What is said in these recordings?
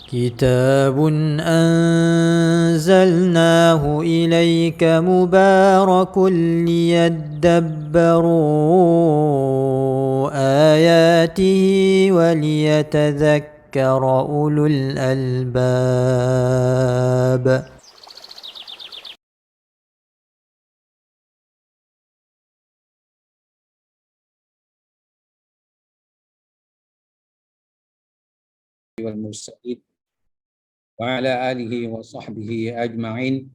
كتاب أنزلناه إليك مبارك ليدبروا آياته وليتذكر أولو الألباب. والمرسلين وعلى آله وصحبه أجمعين.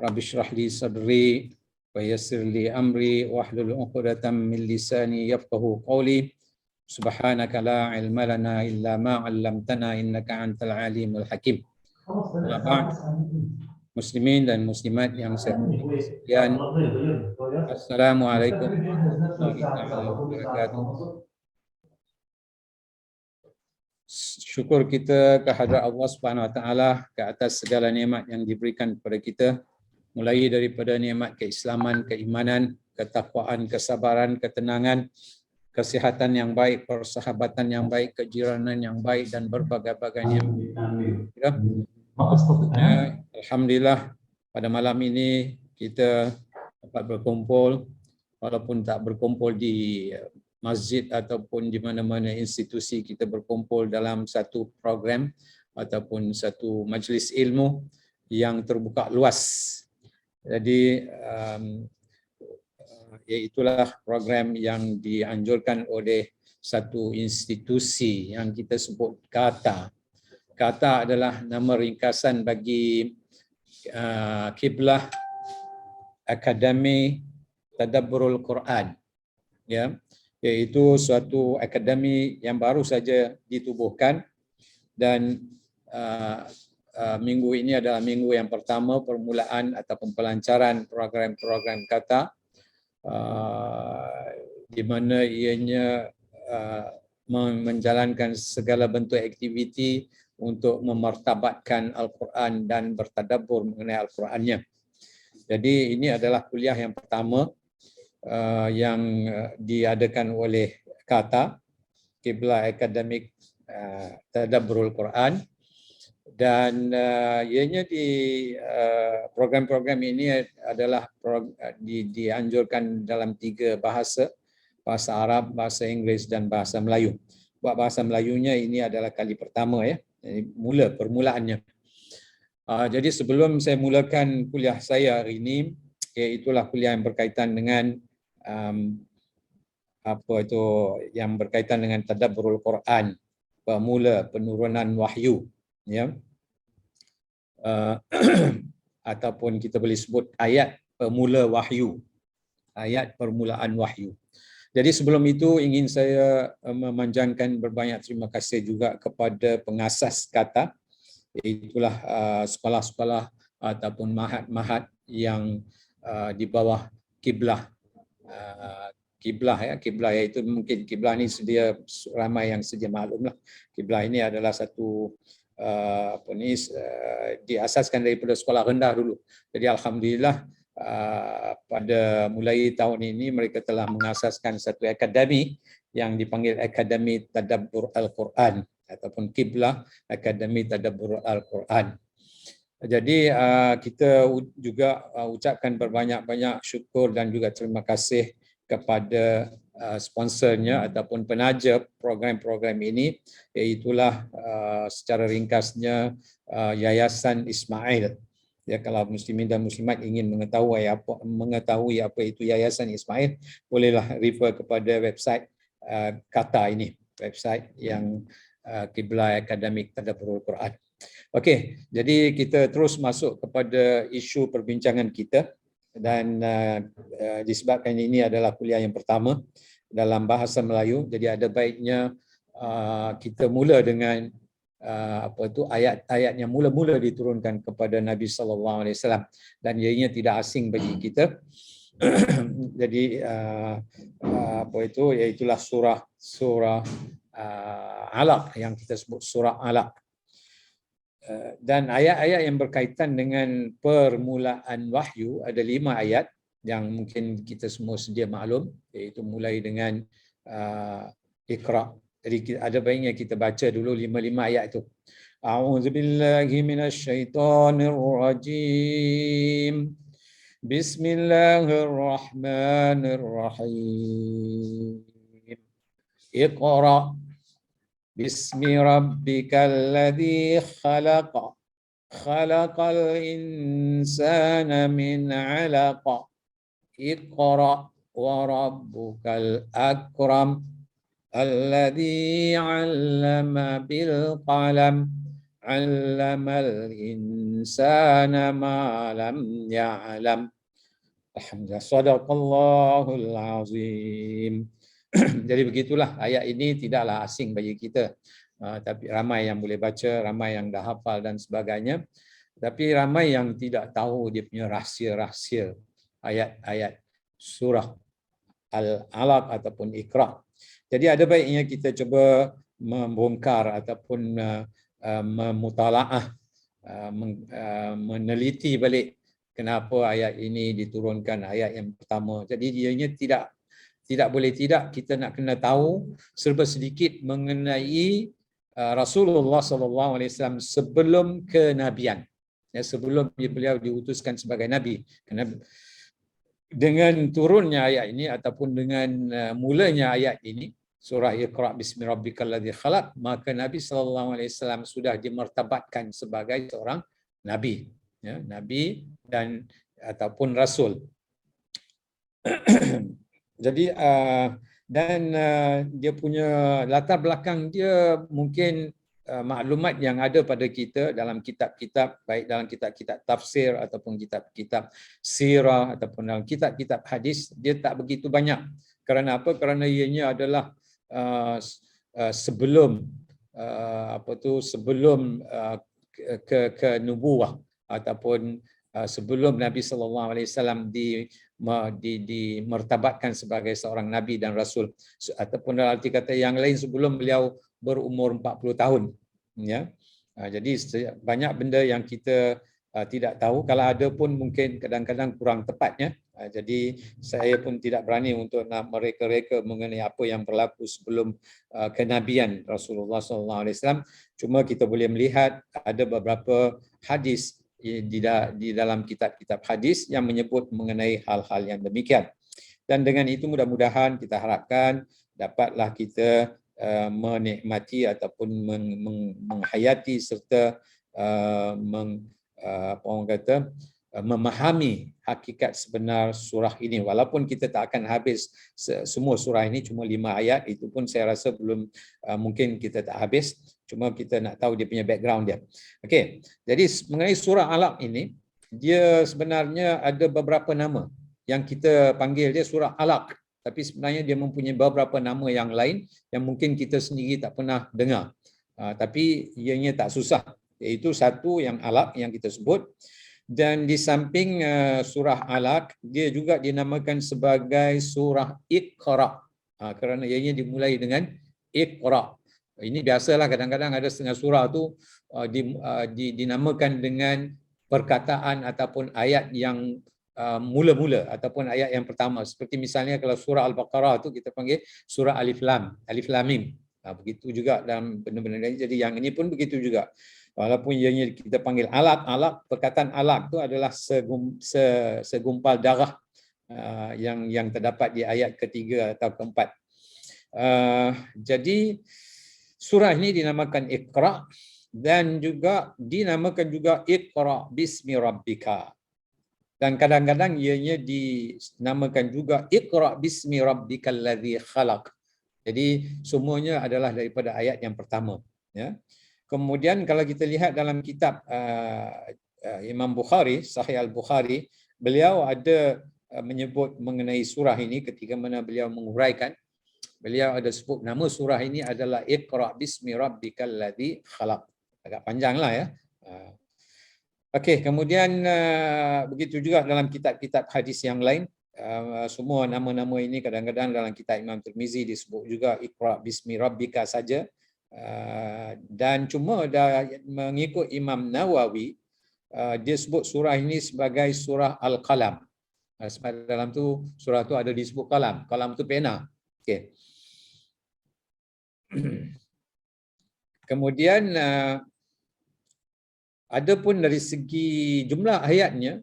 رب اشرح لي صدري ويسر لي أمري واحلل عقدة من لساني يفقهوا قولي. سبحانك لا علم لنا إلا ما علمتنا إنك أنت العليم الحكيم. Amma ba'd, muslimin dan muslimat yang saya hormati sekalian, Assalamualaikum warahmatullahi taala wabarakatuh. Syukur kita kehadrat Allah Subhanahu Wa Taala ke atas segala nikmat yang diberikan kepada kita, mulai daripada nikmat keislaman, keimanan, ketakwaan, kesabaran, ketenangan, kesihatan yang baik, persahabatan yang baik, kejiranan yang baik dan berbagai-bagai nikmat. Ya. Alhamdulillah pada malam ini kita dapat berkumpul, walaupun tak berkumpul di masjid ataupun di mana-mana institusi, kita berkumpul dalam satu program ataupun satu majlis ilmu yang terbuka luas. Jadi iaitulah program yang dianjurkan oleh satu institusi yang kita sebut KATA. KATA adalah nama ringkasan bagi Kiblah Akademi Tadabburul Quran, ya, iaitu suatu akademi yang baru saja ditubuhkan dan minggu ini adalah minggu yang pertama permulaan ataupun pelancaran program-program KATA, di mana ianya menjalankan segala bentuk aktiviti untuk memartabatkan Al-Quran dan bertadabbur mengenai Al-Qurannya. Jadi ini adalah kuliah yang pertama yang diadakan oleh KATA, Kiblah Akademik Tadabburul Quran, dan ianya di program-program ini adalah dianjurkan dalam 3 bahasa, bahasa Arab, bahasa Inggeris dan bahasa Melayu. Buat bahasa Melayunya ini adalah kali pertama, ya, permulaannya. Jadi sebelum saya mulakan kuliah saya hari ini, iaitulah kuliah yang berkaitan dengan yang berkaitan dengan tadabburul Quran, permula penurunan wahyu, ya. Ataupun kita boleh sebut ayat permula wahyu, ayat permulaan wahyu. Jadi sebelum itu ingin saya memanjangkan berbanyak terima kasih juga kepada pengasas KATA, itulah sekolah-sekolah ataupun mahat-mahat yang di bawah Kiblah. Kiblah, ya, Kiblah iaitu mungkin Kiblah ni sedia ramai yang sedia maklum lah. Kiblah ini adalah satu diasaskan daripada sekolah rendah dulu. Jadi alhamdulillah pada mulai tahun ini mereka telah mengasaskan satu akademi yang dipanggil Akademi Tadabbur Al-Quran ataupun Kiblah Akademi Tadabbur Al-Quran. Jadi kita juga ucapkan berbanyak-banyak syukur dan juga terima kasih kepada sponsornya ataupun penaja program-program ini, iaitulah secara ringkasnya Yayasan Ismail. Ya, kalau muslimin dan muslimat ingin mengetahui apa itu Yayasan Ismail, bolehlah refer kepada website KATA ini, website yang Kiblah Akademik Tadabburul Quran. Okey, jadi kita terus masuk kepada isu perbincangan kita, dan disebabkan ini adalah kuliah yang pertama dalam bahasa Melayu, jadi ada baiknya kita mula dengan ayat-ayat yang mula-mula diturunkan kepada Nabi sallallahu alaihi wasallam, dan ianya tidak asing bagi kita. Jadi iaitulah surah Alaq yang kita sebut surah Alaq. Dan ayat-ayat yang berkaitan dengan permulaan wahyu ada 5 ayat yang mungkin kita semua sedia maklum, iaitu mulai dengan Iqra, Jadi ada baiknya kita baca dulu 5 ayat itu. A'udzubillahi minasyaitonirrajim. Bismillahirrahmanirrahim. Iqra bismi rabbikal ladzi khalaq. Khalaqal insana min 'alaq. Iqra wa rabbukal akram. Alladzi 'allama bil qalam. 'Allamal insana ma lam ya'lam. Alhamdulillah, sadaqallahul azim. Jadi begitulah, ayat ini tidaklah asing bagi kita. Tapi ramai yang boleh baca, ramai yang dah hafal dan sebagainya. Tapi ramai yang tidak tahu dia punya rahsia-rahsia ayat-ayat surah Al-Alaq ataupun Iqra. Jadi ada baiknya kita cuba membongkar ataupun memutalaah, meneliti balik kenapa ayat ini diturunkan, ayat yang pertama. Jadi ianya tidak boleh tidak kita nak kena tahu serba sedikit mengenai Rasulullah SAW sebelum kenabian, ya, sebelum beliau diutuskan sebagai nabi. Kerana dengan turunnya ayat ini ataupun dengan mulanya ayat ini, surah Iqra bismi rabbikal ladzi khalaq, maka Nabi SAW sudah dimartabatkan sebagai seorang nabi, ya, nabi dan ataupun rasul. Jadi dan dia punya latar belakang dia mungkin maklumat yang ada pada kita dalam kitab-kitab, baik dalam kitab-kitab tafsir ataupun kitab-kitab sirah ataupun dalam kitab-kitab hadis, dia tak begitu banyak. Kerana apa? Kerana ianya adalah sebelum sebelum ke nubuwah ataupun sebelum Nabi SAW dimartabatkan sebagai seorang nabi dan rasul, ataupun dalam arti kata yang lain sebelum beliau berumur 40 tahun, ya. Jadi banyak benda yang kita tidak tahu, kalau ada pun mungkin kadang-kadang kurang tepatnya. Jadi saya pun tidak berani untuk nak mereka-reka mengenai apa yang berlaku sebelum kenabian Rasulullah SAW. Cuma kita boleh melihat ada beberapa hadis di dalam kitab-kitab hadis yang menyebut mengenai hal-hal yang demikian. Dan dengan itu mudah-mudahan kita harapkan dapatlah kita menikmati ataupun menghayati serta memahami hakikat sebenar surah ini. Walaupun kita tak akan habis semua surah ini, cuma 5 ayat, itu pun saya rasa belum mungkin kita tak habis. Cuma kita nak tahu dia punya background dia. Okey, jadi mengenai surah Alaq ini, dia sebenarnya ada beberapa nama yang kita panggil dia surah Alaq. Tapi sebenarnya dia mempunyai beberapa nama yang lain yang mungkin kita sendiri tak pernah dengar. Tapi ianya tak susah. Iaitu satu yang Alaq yang kita sebut. Dan di samping surah Alaq, dia juga dinamakan sebagai surah Iqra. Kerana ianya dimulai dengan Iqra. Ini biasalah, kadang-kadang ada setengah surah tu dinamakan dengan perkataan ataupun ayat yang mula-mula ataupun ayat yang pertama. Seperti misalnya kalau surah Al-Baqarah tu kita panggil surah Alif Lam, Alif Lam Mim. Begitu juga dalam benda-benda lain. Jadi yang ini pun begitu juga. Walaupun ianya kita panggil Alaq, perkataan Alaq tu adalah segumpal darah yang terdapat di ayat ketiga atau keempat. Jadi surah ini dinamakan Iqra dan juga dinamakan juga Iqra bismi rabbika. Dan kadang-kadang ianya dinamakan juga Iqra bismi rabbikal ladzi khalaq. Jadi semuanya adalah daripada ayat yang pertama, ya. Kemudian kalau kita lihat dalam kitab Imam Bukhari, Sahih Al-Bukhari, beliau ada menyebut mengenai surah ini ketika mana beliau menguraikan. Beliau ada sebut nama surah ini adalah Iqra bismi rabbikal ladzi khalaq. Agak panjanglah, ya. Okey, kemudian begitu juga dalam kitab-kitab hadis yang lain. Semua nama-nama ini kadang-kadang dalam kitab Imam Tirmizi disebut juga Iqra bismi rabbika saja. Dan cuma mengikut Imam Nawawi, dia sebut surah ini sebagai surah Al-Qalam. Sebab dalam tu surah tu ada disebut qalam. Qalam tu pena. Okey. Kemudian ada pun dari segi jumlah ayatnya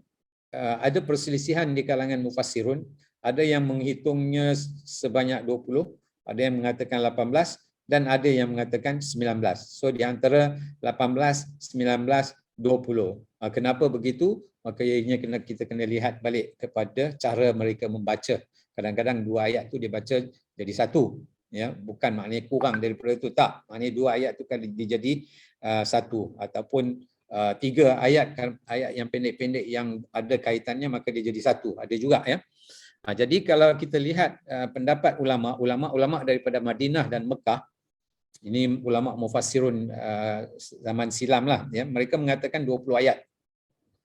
ada perselisihan di kalangan mufassirun. Ada yang menghitungnya sebanyak 20, ada yang mengatakan 18 dan ada yang mengatakan 19. So di antara 18, 19, 20. Kenapa begitu? Maka ianya kita kena lihat balik kepada cara mereka membaca. Kadang-kadang dua ayat tu dibaca jadi satu, ya, bukan maknanya kurang daripada itu, tak. Maknanya dua ayat tu kan dijadi satu, ataupun tiga ayat yang pendek-pendek yang ada kaitannya maka dia jadi satu, ada juga, ya. Jadi kalau kita lihat pendapat ulama daripada Madinah dan Mekah, ini ulama mufassirun zaman silam lah, ya, mereka mengatakan 20 ayat.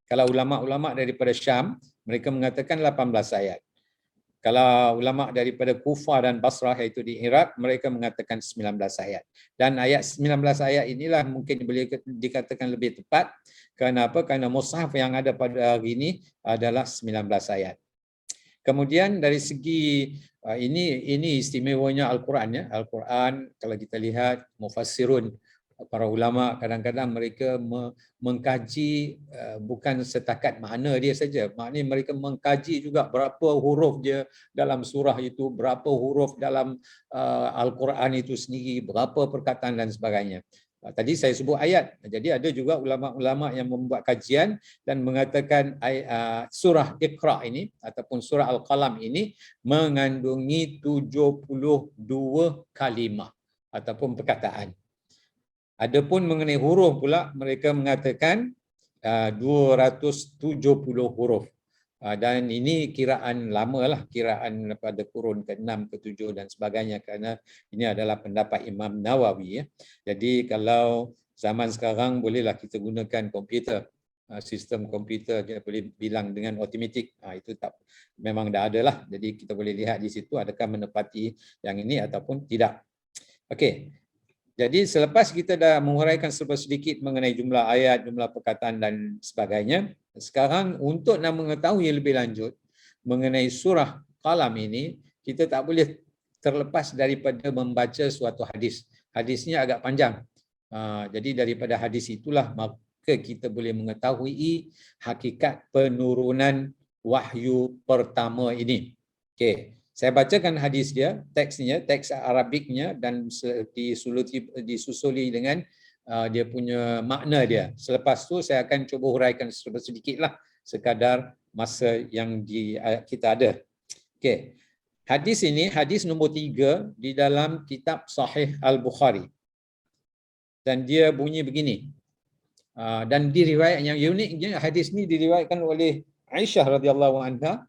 Kalau ulama daripada Syam, mereka mengatakan 18 ayat. Kalau ulama daripada Kufah dan Basrah, iaitu di Iraq, mereka mengatakan 19 ayat. Dan ayat 19 ayat inilah mungkin boleh dikatakan lebih tepat. Kenapa? Kerana mushaf yang ada pada hari ini adalah 19 ayat. Kemudian dari segi ini istimewanya Al-Quran, ya. Al-Quran kalau kita lihat mufassirun, para ulama kadang-kadang mereka mengkaji bukan setakat makna dia saja, maknanya mereka mengkaji juga berapa huruf dia dalam surah itu, berapa huruf dalam Al-Quran itu sendiri, berapa perkataan dan sebagainya. Tadi saya sebut ayat, jadi ada juga ulama-ulama yang membuat kajian dan mengatakan surah Iqra ini ataupun surah Al-Qalam ini mengandungi 72 kalimah ataupun perkataan. Adapun mengenai huruf pula, mereka mengatakan 270 huruf. Dan ini kiraan lama lah, kiraan pada kurun ke-6, ke-7 dan sebagainya, kerana ini adalah pendapat Imam Nawawi, ya. Jadi kalau zaman sekarang bolehlah kita gunakan komputer, sistem komputer kita boleh bilang dengan automatik, itu tak, memang dah ada lah. Jadi kita boleh lihat di situ adakah menepati yang ini ataupun tidak. Okey. Jadi selepas kita dah menguraikan sedikit mengenai jumlah ayat, jumlah perkataan dan sebagainya, sekarang untuk nak mengetahui lebih lanjut mengenai surah Qalam ini, kita tak boleh terlepas daripada membaca suatu hadis. Hadisnya agak panjang. Jadi daripada hadis itulah maka kita boleh mengetahui hakikat penurunan wahyu pertama ini. Okey. Saya bacakan hadis dia, teksnya, teks Arabiknya, dan disusuli dengan dia punya makna dia. Selepas tu saya akan cuba huraikan sedikitlah sekadar masa yang kita ada. Okey. Hadis ini, hadis nombor 3 di dalam kitab Sahih Al-Bukhari. Dan dia bunyi begini. Dan diriwayat yang uniknya, hadis ini diriwayatkan oleh Aisyah radhiyallahu anha.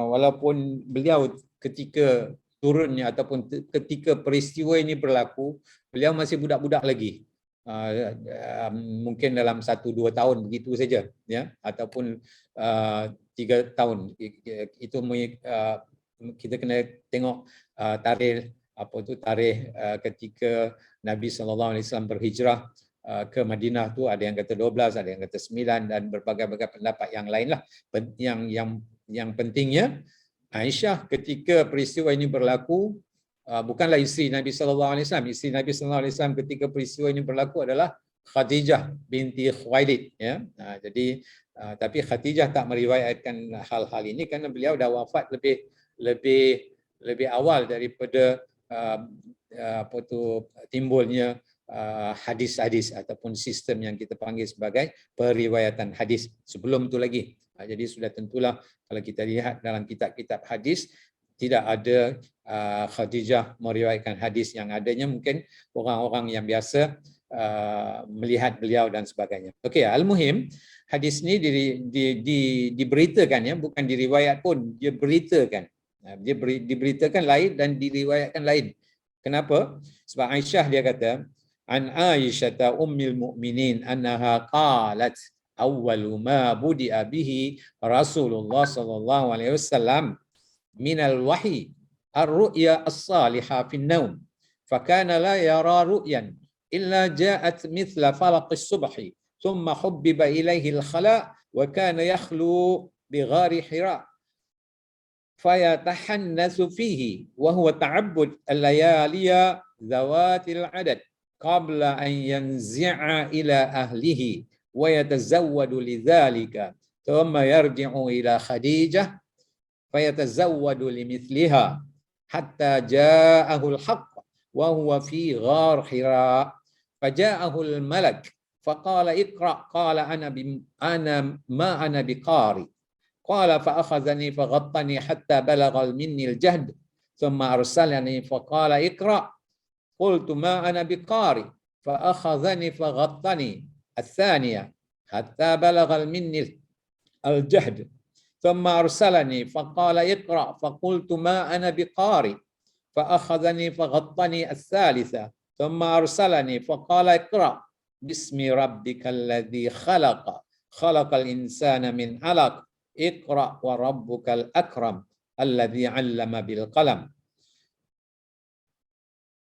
Walaupun beliau ketika turunnya ataupun ketika peristiwa ini berlaku, beliau masih budak-budak lagi, mungkin dalam 1-2 tahun begitu saja, ya, ataupun 3 tahun. Itu kita kena tengok tarikh ketika Nabi SAW berhijrah ke Madinah tu, ada yang kata 12, ada yang kata 9 dan berbagai-bagai pendapat yang lain lah. Yang pentingnya, Aisyah ketika peristiwa ini berlaku bukanlah isteri Nabi SAW. Isteri Nabi SAW ketika peristiwa ini berlaku adalah Khadijah binti Khuwailid, ya. Jadi tapi Khadijah tak meriwayatkan hal-hal ini kerana beliau dah wafat lebih awal daripada timbulnya hadis-hadis ataupun sistem yang kita panggil sebagai periwayatan hadis sebelum itu lagi. Jadi sudah tentulah kalau kita lihat dalam kitab-kitab hadis tidak ada Khadijah meriwayatkan hadis, yang adanya mungkin orang-orang yang biasa melihat beliau dan sebagainya. Okey, al-muhim hadis ini diberitakan, ya, bukan diriwayat pun, dia beritakan. Dia diberitakan lain dan diriwayatkan lain. Kenapa? Sebab Aisyah dia kata, an Aisyah ummil mu'minin annaha qalat awwalu ma budi'a bihi Rasulullah sallallahu alaihi wasallam minal wahyi ar-ru'ya as-salihah fi an-naum fakana la yara ru'yan illa ja'at mithla falaq as-subhi thumma hubbiba ilayhi al-khala wa kana yakhlu bi ghari Hira fayatahannathu fihi wa huwa ta'abbud al-layaliya dhawatil adad qabla an yanzi'a ila ahlihi wa yatazawwadu lidzalika thumma yarji'u ila Khadijah fayatazawwadu limithliha hatta ja'ahu al-haqq wa huwa fi ghar Hira faja'ahu al-malak faqala iqra qala ana biqari qala fa akhadhani faghattani hatta balagha minni al-jahd thumma arsalani faqala iqra qultu ma ana biqari fa akhadhani faghattani الثانية حتى بلغ مني الجهد ثم أرسلني فقال اقرأ فقلت ما أنا بقارئ فأخذني فغطني الثالثة ثم أرسلني فقال اقرأ باسم ربك الذي خلق الإنسان من علق اقرأ وربك الأكرم الذي علم بالقلم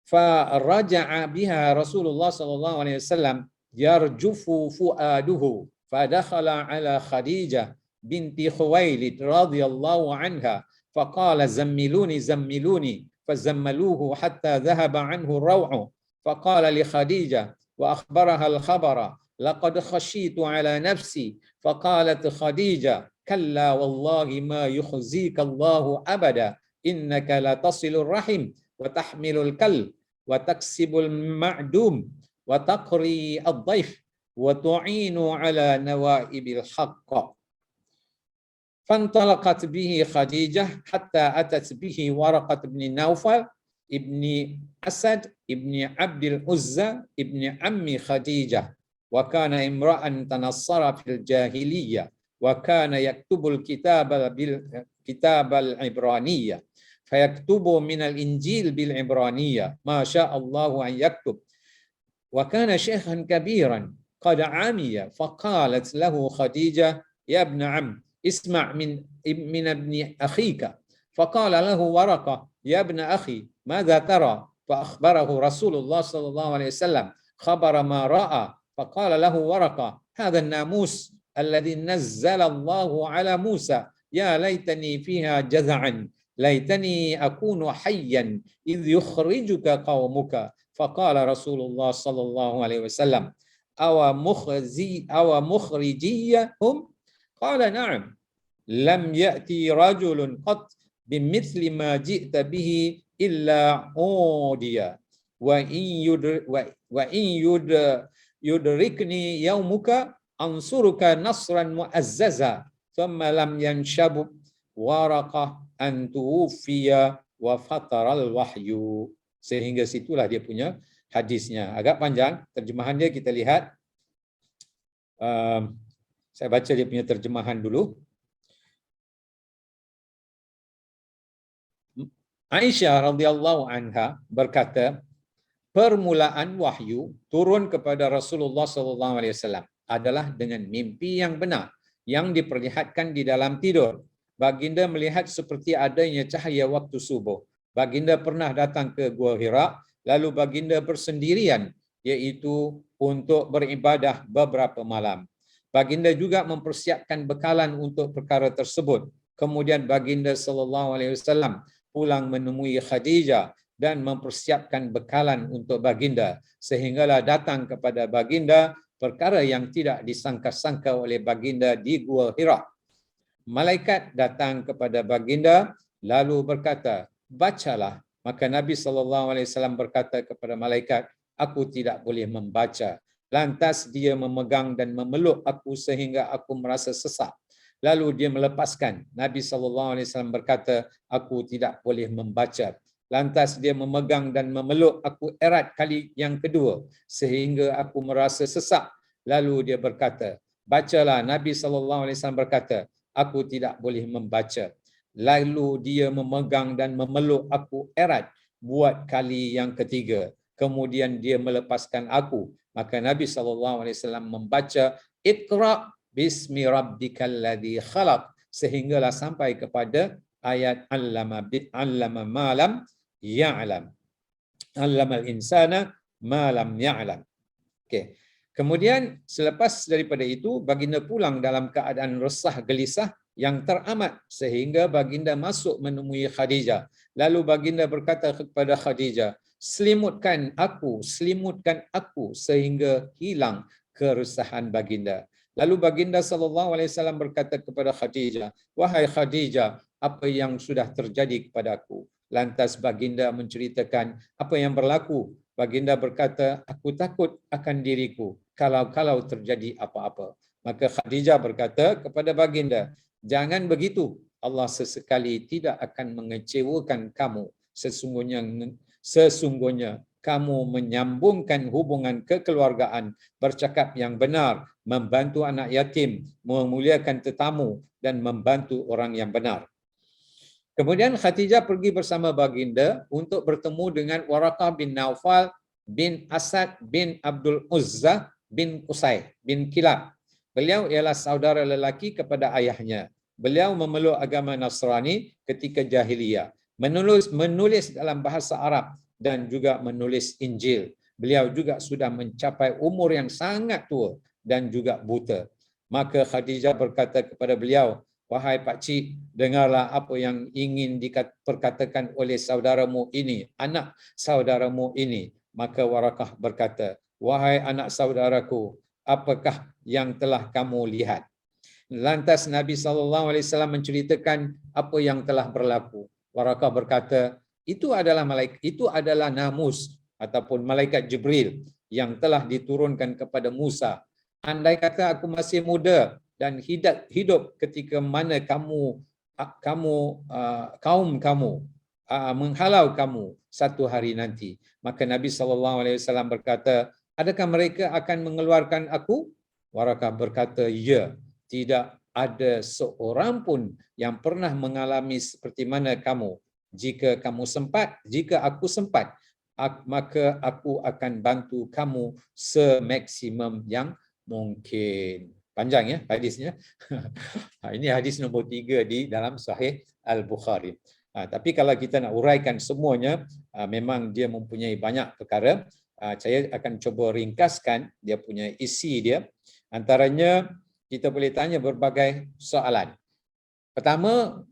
فرجع بها رسول الله صلى الله عليه وسلم يرجف فؤاده فدخل على خديجة بنت خويلد رضي الله عنها فقال زملوني زملوني فزملوه حتى ذهب عنه الروع فقال لخديجة وأخبرها الخبر لقد خشيت على نفسي فقالت خديجة كلا والله ما يخزيك الله أبدا إنك لتصل الرحم وتحمل الكلب وتكسب المعدوم وتقري الضيف وتعين على نوائب الحق فانطلقت به خديجة حتى أتت به ورقة بن نوفل ابن أسد ابن عبد العزى ابن عم خديجة وكان امرأ تنصر في الجاهلية وكان يكتب بالكتاب العبرانية فيكتب من الإنجيل بالعبرانية ما شاء الله أن يكتب وكان شيخا كبيرا قد عمي فقالت له خديجة يا ابن عم اسمع من ابن أخيك فقال له ورقة يا ابن أخي ماذا ترى فأخبره رسول الله صلى الله عليه وسلم خبر ما رأى فقال له ورقة هذا الناموس الذي نزل الله على موسى يا ليتني فيها جذعا ليتني أكون حيا إذ يخرجك قومك فقال رسول الله صلى الله عليه وسلم أو مخرجيهم قال نعم لم يأتي رجل قط بمثل ما جئت به إلا عوديا وإن يدركني يومك أنصرك نصرا مؤززا ثم لم ينشب ورقة أن توفي وفتر الوحي. Sehingga situlah dia punya hadisnya. Agak panjang, terjemahan dia kita lihat. Saya baca dia punya terjemahan dulu. Aisyah radhiyallahu anha berkata, permulaan wahyu turun kepada Rasulullah sallallahu alaihi wasallam adalah dengan mimpi yang benar yang diperlihatkan di dalam tidur. Baginda melihat seperti adanya cahaya waktu subuh. Baginda pernah datang ke Gua Hira, lalu baginda bersendirian, yaitu untuk beribadah beberapa malam. Baginda juga mempersiapkan bekalan untuk perkara tersebut. Kemudian baginda sallallahu alaihi wasallam pulang menemui Khadijah dan mempersiapkan bekalan untuk baginda, sehinggalah datang kepada baginda perkara yang tidak disangka-sangka oleh baginda di Gua Hira. Malaikat datang kepada baginda lalu berkata, bacalah. Maka Nabi SAW berkata kepada malaikat, aku tidak boleh membaca. Lantas dia memegang dan memeluk aku sehingga aku merasa sesak. Lalu dia melepaskan. Nabi SAW berkata, aku tidak boleh membaca. Lantas dia memegang dan memeluk aku erat kali yang kedua sehingga aku merasa sesak. Lalu dia berkata, bacalah. Nabi SAW berkata, aku tidak boleh membaca. Lalu dia memegang dan memeluk aku erat buat kali yang ketiga. Kemudian dia melepaskan aku. Maka Nabi SAW membaca Iqra bismi rabbikal ladzi khalaq sehinggalah sampai kepada ayat allama ma lam ya'lam. Allamal insana ma lam ya'lam. Okey. Kemudian selepas daripada itu baginda pulang dalam keadaan resah gelisah yang teramat sehingga baginda masuk menemui Khadijah. Lalu baginda berkata kepada Khadijah, selimutkan aku sehingga hilang keresahan baginda. Lalu baginda sallallahu alaihi wasallam berkata kepada Khadijah, "Wahai Khadijah, apa yang sudah terjadi kepadaku?" Lantas baginda menceritakan apa yang berlaku. Baginda berkata, "Aku takut akan diriku kalau terjadi apa-apa." Maka Khadijah berkata kepada baginda, "Jangan begitu. Allah sesekali tidak akan mengecewakan kamu. Sesungguhnya kamu menyambungkan hubungan kekeluargaan, bercakap yang benar, membantu anak yatim, memuliakan tetamu dan membantu orang yang benar." Kemudian Khadijah pergi bersama baginda untuk bertemu dengan Waraqah bin Naufal bin Asad bin Abdul Uzza bin Qusay bin Kilab. Beliau ialah saudara lelaki kepada ayahnya. Beliau memeluk agama Nasrani ketika jahiliyah. Menulis dalam bahasa Arab dan juga menulis Injil. Beliau juga sudah mencapai umur yang sangat tua dan juga buta. Maka Khadijah berkata kepada beliau, "Wahai Pak Cik, dengarlah apa yang ingin diperkatakan oleh saudaramu ini, anak saudaramu ini." Maka Warakah berkata, "Wahai anak saudaraku, apakah yang telah kamu lihat?" Lantas Nabi SAW menceritakan apa yang telah berlaku. Warakah berkata, itu adalah namus ataupun malaikat Jibril yang telah diturunkan kepada Musa. Andai kata aku masih muda dan hidup ketika mana kaum kamu menghalau kamu satu hari nanti. Maka Nabi SAW berkata, adakah mereka akan mengeluarkan aku? Warakah berkata, ya, tidak ada seorang pun yang pernah mengalami seperti mana kamu. Jika aku sempat, maka aku akan bantu kamu semaksimum yang mungkin. Panjang ya hadisnya. Ini hadis nombor 3 di dalam Sahih Al-Bukhari. Tapi kalau kita nak uraikan semuanya, memang dia mempunyai banyak perkara. Saya akan cuba ringkaskan dia punya isi dia. Antaranya kita boleh tanya berbagai soalan. Pertama,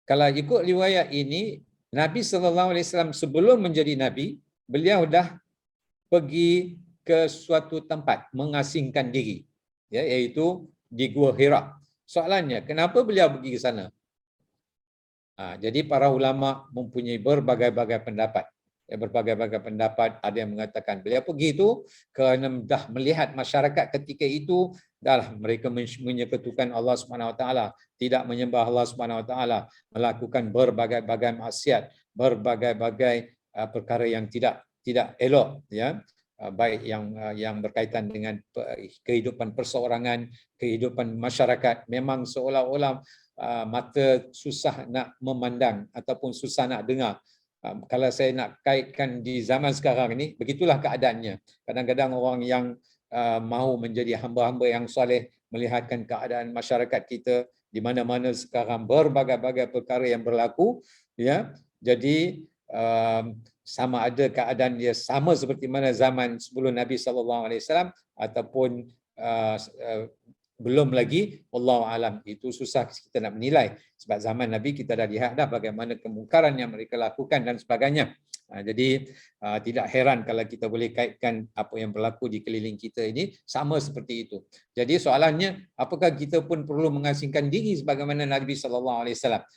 kalau ikut riwayat ini, Nabi SAW sebelum menjadi Nabi, beliau dah pergi ke suatu tempat mengasingkan diri, ya, iaitu di Gua Hira. Soalannya, kenapa beliau pergi ke sana? Jadi para ulama mempunyai berbagai-bagai pendapat. Berbagai-bagai pendapat, ada yang mengatakan beliau pergi itu kerana dah melihat masyarakat ketika itu dah mereka menyekutukan Allah Subhanahu Wa Taala, tidak menyembah Allah Subhanahu Wa Taala, melakukan berbagai-bagai maksiat, berbagai-bagai perkara yang tidak elok, ya, baik yang berkaitan dengan kehidupan perseorangan, kehidupan masyarakat. Memang seolah-olah mata susah nak memandang ataupun susah nak dengar. Kalau saya nak kaitkan di zaman sekarang ini, begitulah keadaannya. Kadang-kadang orang yang mahu menjadi hamba-hamba yang soleh melihatkan keadaan masyarakat kita di mana-mana sekarang berbagai-bagai perkara yang berlaku, ya. Jadi sama ada keadaan dia sama seperti mana zaman sebelum Nabi SAW ataupun belum lagi, wallahu alam. Itu susah kita nak menilai sebab zaman Nabi kita dah lihat dah bagaimana kemungkaran yang mereka lakukan dan sebagainya. Jadi tidak heran kalau kita boleh kaitkan apa yang berlaku di keliling kita ini sama seperti itu. Jadi soalannya, apakah kita pun perlu mengasingkan diri sebagaimana Nabi SAW,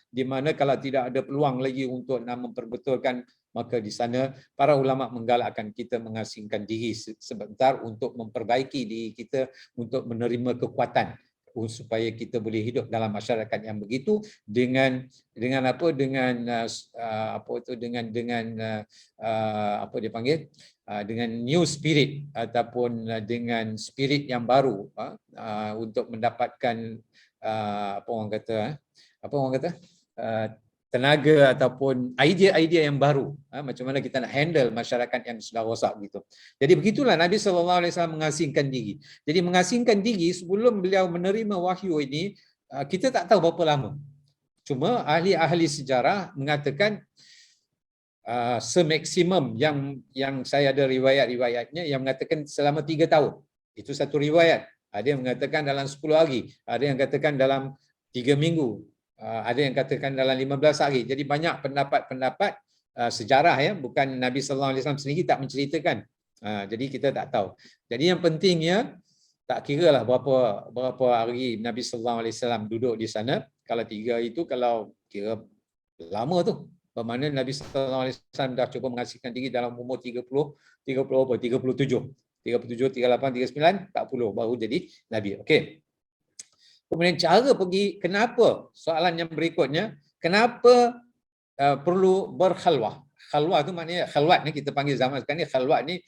di mana kalau tidak ada peluang lagi untuk nak memperbetulkan, maka di sana para ulama menggalakkan kita mengasingkan diri sebentar untuk memperbaiki diri kita, untuk menerima kekuatan supaya kita boleh hidup dalam masyarakat yang begitu dengan apa dia panggil, dengan new spirit ataupun dengan spirit yang baru, untuk mendapatkan apa orang kata tenaga ataupun idea-idea yang baru, macam mana kita nak handle masyarakat yang sudah rosak gitu. Jadi begitulah Nabi SAW mengasingkan diri. Jadi mengasingkan diri sebelum beliau menerima wahyu ini, kita tak tahu berapa lama. Cuma ahli-ahli sejarah mengatakan semaksimum yang saya ada riwayat-riwayatnya yang mengatakan selama 3 tahun. Itu satu riwayat. Ada yang mengatakan dalam 10 hari, ada yang katakan dalam 3 minggu. Ada yang katakan dalam 15 hari. Jadi banyak pendapat-pendapat sejarah ya, bukan Nabi sallallahu alaihi wasallam sendiri tak menceritakan. Jadi kita tak tahu. Jadi yang pentingnya tak kira lah berapa hari Nabi sallallahu alaihi wasallam duduk di sana. Kalau 3 itu kalau kira lama tu. Bermakna Nabi sallallahu alaihi wasallam dah cuba mengasihkan diri dalam umur 37, 38, 39, 40 baru jadi Nabi. Okey. Kemudian cara pergi, kenapa? Soalan yang berikutnya, kenapa perlu berkhalwah? Khalwah tu maknanya khalwat ni kita panggil zaman sekarang ni khalwat ni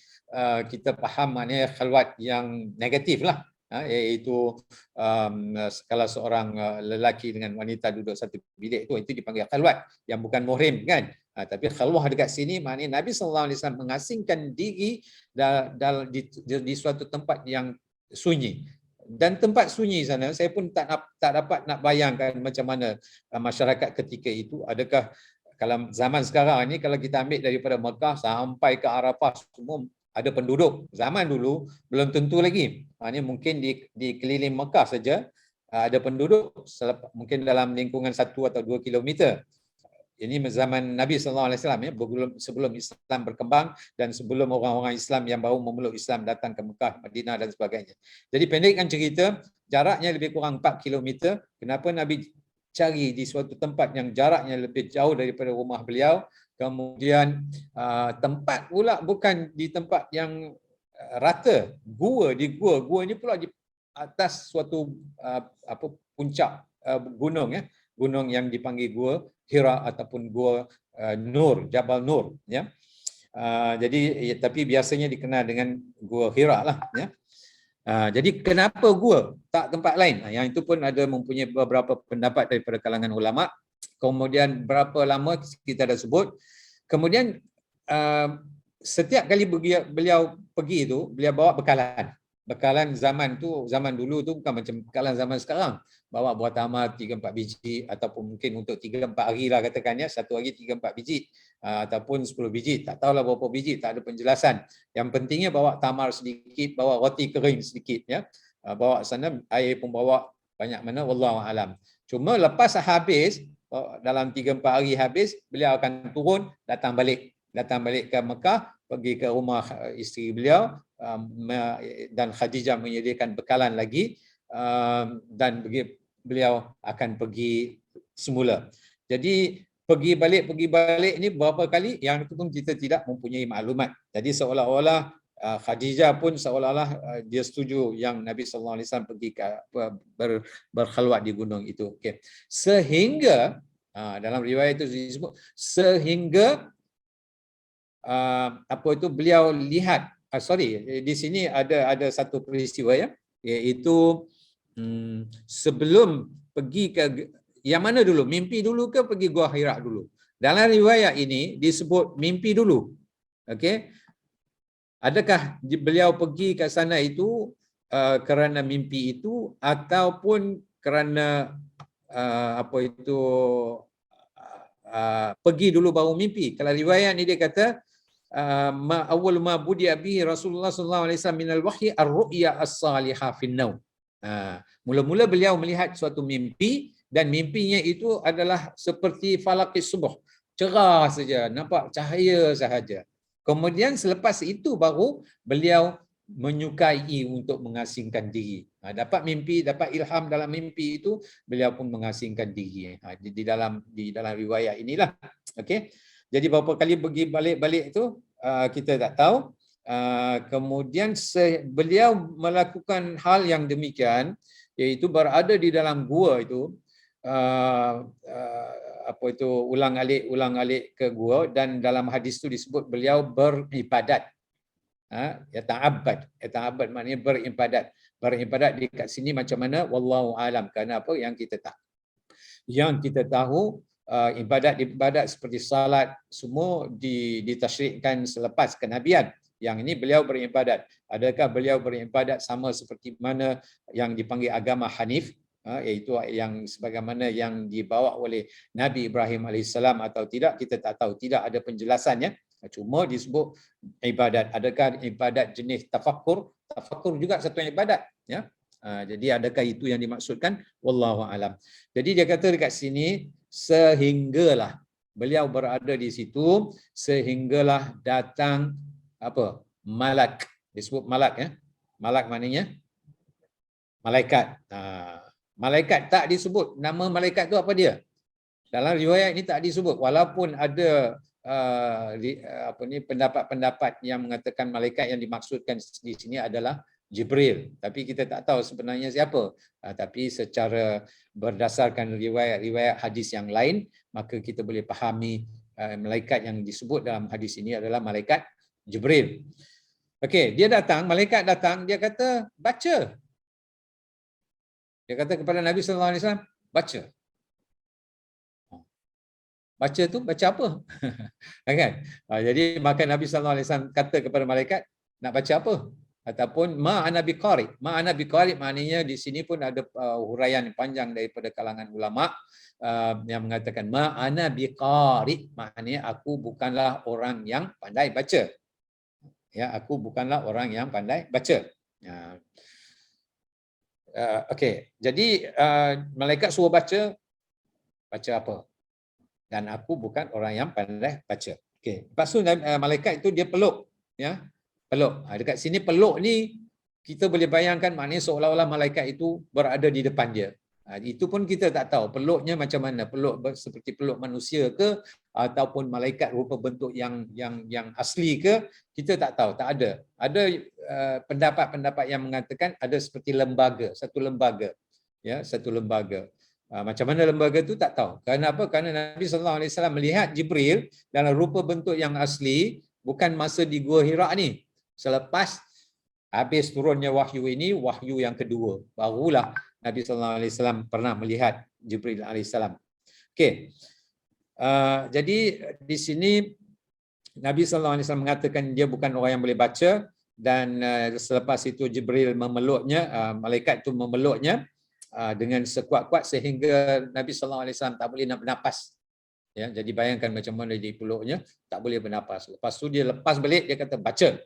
kita faham maknanya khalwat yang negatif lah. Iaitu kalau seorang lelaki dengan wanita duduk satu bilik tu, itu dipanggil khalwat yang bukan muhrim kan. Tapi khalwah dekat sini maknanya Nabi sallallahu alaihi wasallam mengasingkan diri di suatu tempat yang sunyi. Dan tempat sunyi sana saya pun tak dapat nak bayangkan macam mana masyarakat ketika itu. Adakah kalau zaman sekarang ni, kalau kita ambil daripada Mekah sampai ke Arafah semua ada penduduk. Zaman dulu belum tentu lagi. Ini mungkin di keliling Mekah saja ada penduduk mungkin dalam lingkungan 1 atau 2 kilometer. Ini zaman Nabi sallallahu alaihi wasallam ya, sebelum Islam berkembang dan sebelum orang-orang Islam yang baru memeluk Islam datang ke Mekah, Madinah dan sebagainya. Jadi pendekkan cerita, jaraknya lebih kurang 4 kilometer. Kenapa Nabi cari di suatu tempat yang jaraknya lebih jauh daripada rumah beliau? Kemudian tempat pula bukan di tempat yang rata, gua ni pula di atas suatu puncak gunung ya, gunung yang dipanggil Gua Hira ataupun Gua Nur, Jabal Nur ya. Jadi tapi biasanya dikenal dengan Gua Hira lah ya. Jadi kenapa gua tak tempat lain? Yang itu pun ada mempunyai beberapa pendapat daripada kalangan ulama. Kemudian berapa lama kita dah sebut. Kemudian setiap kali beliau pergi itu, beliau bawa bekalan. Bekalan zaman dulu tu bukan macam bekalan zaman sekarang. Bawa buah tamar 3-4 biji ataupun mungkin untuk 3-4 hari lah katakannya, satu hari 3-4 biji ataupun 10 biji. Tak tahulah berapa biji, tak ada penjelasan. Yang pentingnya bawa tamar sedikit, bawa roti kering sedikit ya. Bawa sana, air pun bawa banyak mana, wallahu alam. Cuma lepas habis dalam 3-4 hari habis, beliau akan turun datang balik ke Mekah, pergi ke rumah isteri beliau dan Khadijah menyediakan bekalan lagi dan beliau akan pergi semula. Jadi pergi balik ni berapa kali, yang itu pun kita tidak mempunyai maklumat. Jadi seolah-olah Khadijah pun seolah-olah dia setuju yang Nabi sallallahu alaihi wasallam pergi berkhalwat di gunung itu. Okey. Sehingga dalam riwayat itu disebut sehingga beliau lihat di sini ada satu peristiwa ya, iaitu sebelum pergi ke yang mana dulu, mimpi dulu ke pergi Gua Hira dulu? Dalam riwayat ini disebut mimpi dulu. Okey. Adakah beliau pergi ke sana itu kerana mimpi itu ataupun kerana pergi dulu baru mimpi? Kalau riwayat ni dia kata awwal ma budi'a bihi Rasulullah sallallahu alaihi wasallam minal wahyi ar-ru'ya as-salihah fin naum. Mula-mula beliau melihat suatu mimpi dan mimpinya itu adalah seperti falaqis subuh, cerah saja, nampak cahaya sahaja. Kemudian selepas itu baru beliau menyukai untuk mengasingkan diri. Dapat mimpi, dapat ilham dalam mimpi itu, beliau pun mengasingkan diri. Di dalam riwayat inilah. Okey. Jadi berapa kali pergi balik itu kita tak tahu. Kemudian beliau melakukan hal yang demikian, iaitu berada di dalam gua itu, ulang-alik ke gua, dan dalam hadis itu disebut beliau beribadat. Yata'abbad maknanya beribadat. Beribadat dekat sini macam mana, wallahu alam. Kerana apa yang kita tahu ibadat seperti salat semua ditasyrikkan selepas kenabian. Yang ini beliau beribadat. Adakah beliau beribadat sama seperti mana yang dipanggil agama Hanif, iaitu yang sebagaimana yang dibawa oleh Nabi Ibrahim alaihissalam atau tidak, kita tak tahu, tidak ada penjelasannya. Cuma disebut ibadat. Adakah ibadat jenis tafakkur? Tafakkur juga satu ibadat ya. Jadi adakah itu yang dimaksudkan? Wallahu alam. Jadi dia kata dekat sini sehinggalah beliau berada di situ sehinggalah datang apa? Malak. Disebut malak ya. Malak maknanya malaikat. Malaikat tak disebut. Nama malaikat tu apa dia? Dalam riwayat ini tak disebut, walaupun ada pendapat-pendapat yang mengatakan malaikat yang dimaksudkan di sini adalah Jibril, tapi kita tak tahu sebenarnya siapa. Tapi secara berdasarkan riwayat-riwayat hadis yang lain, maka kita boleh fahami malaikat yang disebut dalam hadis ini adalah malaikat Jibril. Okey, dia datang, malaikat datang, dia kata baca. Dia kata kepada Nabi sallallahu alaihi wasallam, baca. Baca tu baca apa? Kan? Jadi maka Nabi sallallahu alaihi wasallam kata kepada malaikat, nak baca apa? Ataupun ma ana biqari. Ma ana biqari maknanya di sini pun ada huraian panjang daripada kalangan ulama yang mengatakan ma ana biqari maknanya aku bukanlah orang yang pandai baca. Ya, aku bukanlah orang yang pandai baca. Okey. Jadi malaikat suruh baca apa? Dan aku bukan orang yang pandai baca. Okey. Lepas tu malaikat itu dia peluk, ya. Peluk. Dekat sini peluk ni kita boleh bayangkan maknanya seolah-olah malaikat itu berada di depan dia. Itu pun kita tak tahu peluknya macam mana. Peluk seperti peluk manusia ke ataupun malaikat rupa bentuk yang asli ke, kita tak tahu, tak ada. Ada pendapat-pendapat yang mengatakan ada seperti lembaga, satu lembaga. Ya, satu lembaga. Macam mana lembaga tu tak tahu. Kerana apa? Kerana Nabi SAW melihat Jibril dalam rupa bentuk yang asli bukan masa di Gua Hira ni. Selepas habis turunnya wahyu ini, wahyu yang kedua. Barulah Nabi SAW pernah melihat Jibril AS. Okey. Jadi di sini Nabi SAW mengatakan dia bukan orang yang boleh baca dan selepas itu Jibril memeluknya, malaikat itu memeluknya dengan sekuat-kuat sehingga Nabi SAW tak boleh nak bernapas. Ya, jadi bayangkan macam mana dia peluknya, tak boleh bernapas. Lepas tu dia lepas balik, dia kata baca.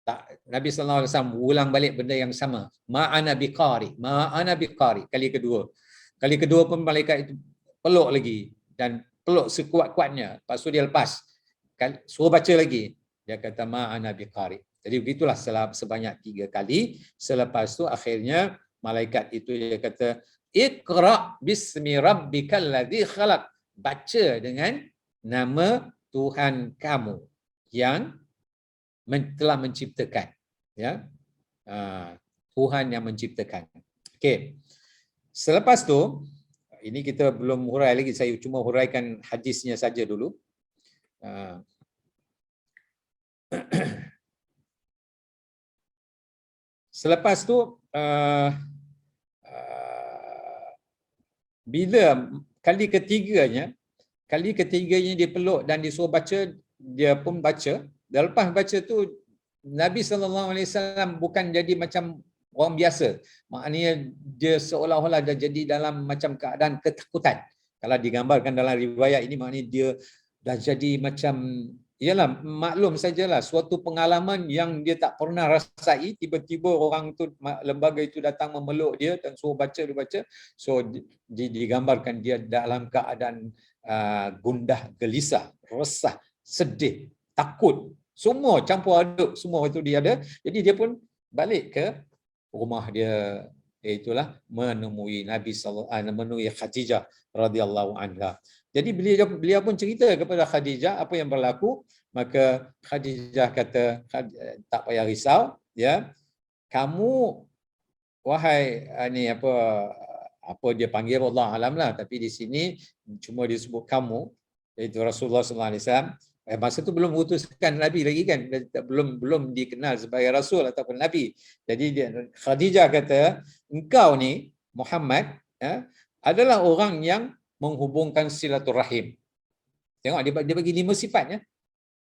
Tak, Nabi SAW ulang balik benda yang sama. Ma'ana biqari, ma'ana biqari. Kali kedua. Kali kedua pun malaikat itu peluk lagi dan peluk sekuat-kuatnya. Lepas tu dia lepas. Suruh baca lagi. Dia kata ma'ana biqari. Jadi begitulah sebanyak 3 kali. Selepas tu akhirnya malaikat itu dia kata Iqra bismi rabbikal ladzi khalaq. Baca dengan nama Tuhan kamu yang telah menciptakan. Ya. Tuhan yang menciptakan. Okey. Selepas tu, ini kita belum hurai lagi, saya cuma huraikan hadisnya saja dulu. Selepas tu bila kali ketiganya dia peluk dan disuruh baca, dia pun baca. Dan lepas baca tu Nabi SAW bukan jadi macam orang biasa. Maknanya dia seolah-olah dah jadi dalam macam keadaan ketakutan. Kalau digambarkan dalam riwayat ini maknanya dia dah jadi macam, ialah maklum sajalah suatu pengalaman yang dia tak pernah rasai, tiba-tiba orang tu, lembaga itu datang memeluk dia dan suruh baca, dia baca. So digambarkan dia dalam keadaan gundah, gelisah, resah, sedih, takut, semua campur aduk, semua itu dia ada. Jadi dia pun balik ke rumah dia, itulah menemui Nabi menemui Khadijah radhiyallahu anha. Jadi beliau pun cerita kepada Khadijah apa yang berlaku. Maka Khadijah kata, tak payah risau, ya. Kamu wahai apa dia panggil, Allah alam lah, tapi di sini cuma disebut kamu, iaitu Rasulullah SAW. Masa tu belum utuskan Nabi lagi kan, belum dikenal sebagai Rasul ataupun Nabi. Jadi Khadijah kata, engkau ni Muhammad adalah orang yang menghubungkan silaturahim. Tengok dia bagi 5 sifat ya.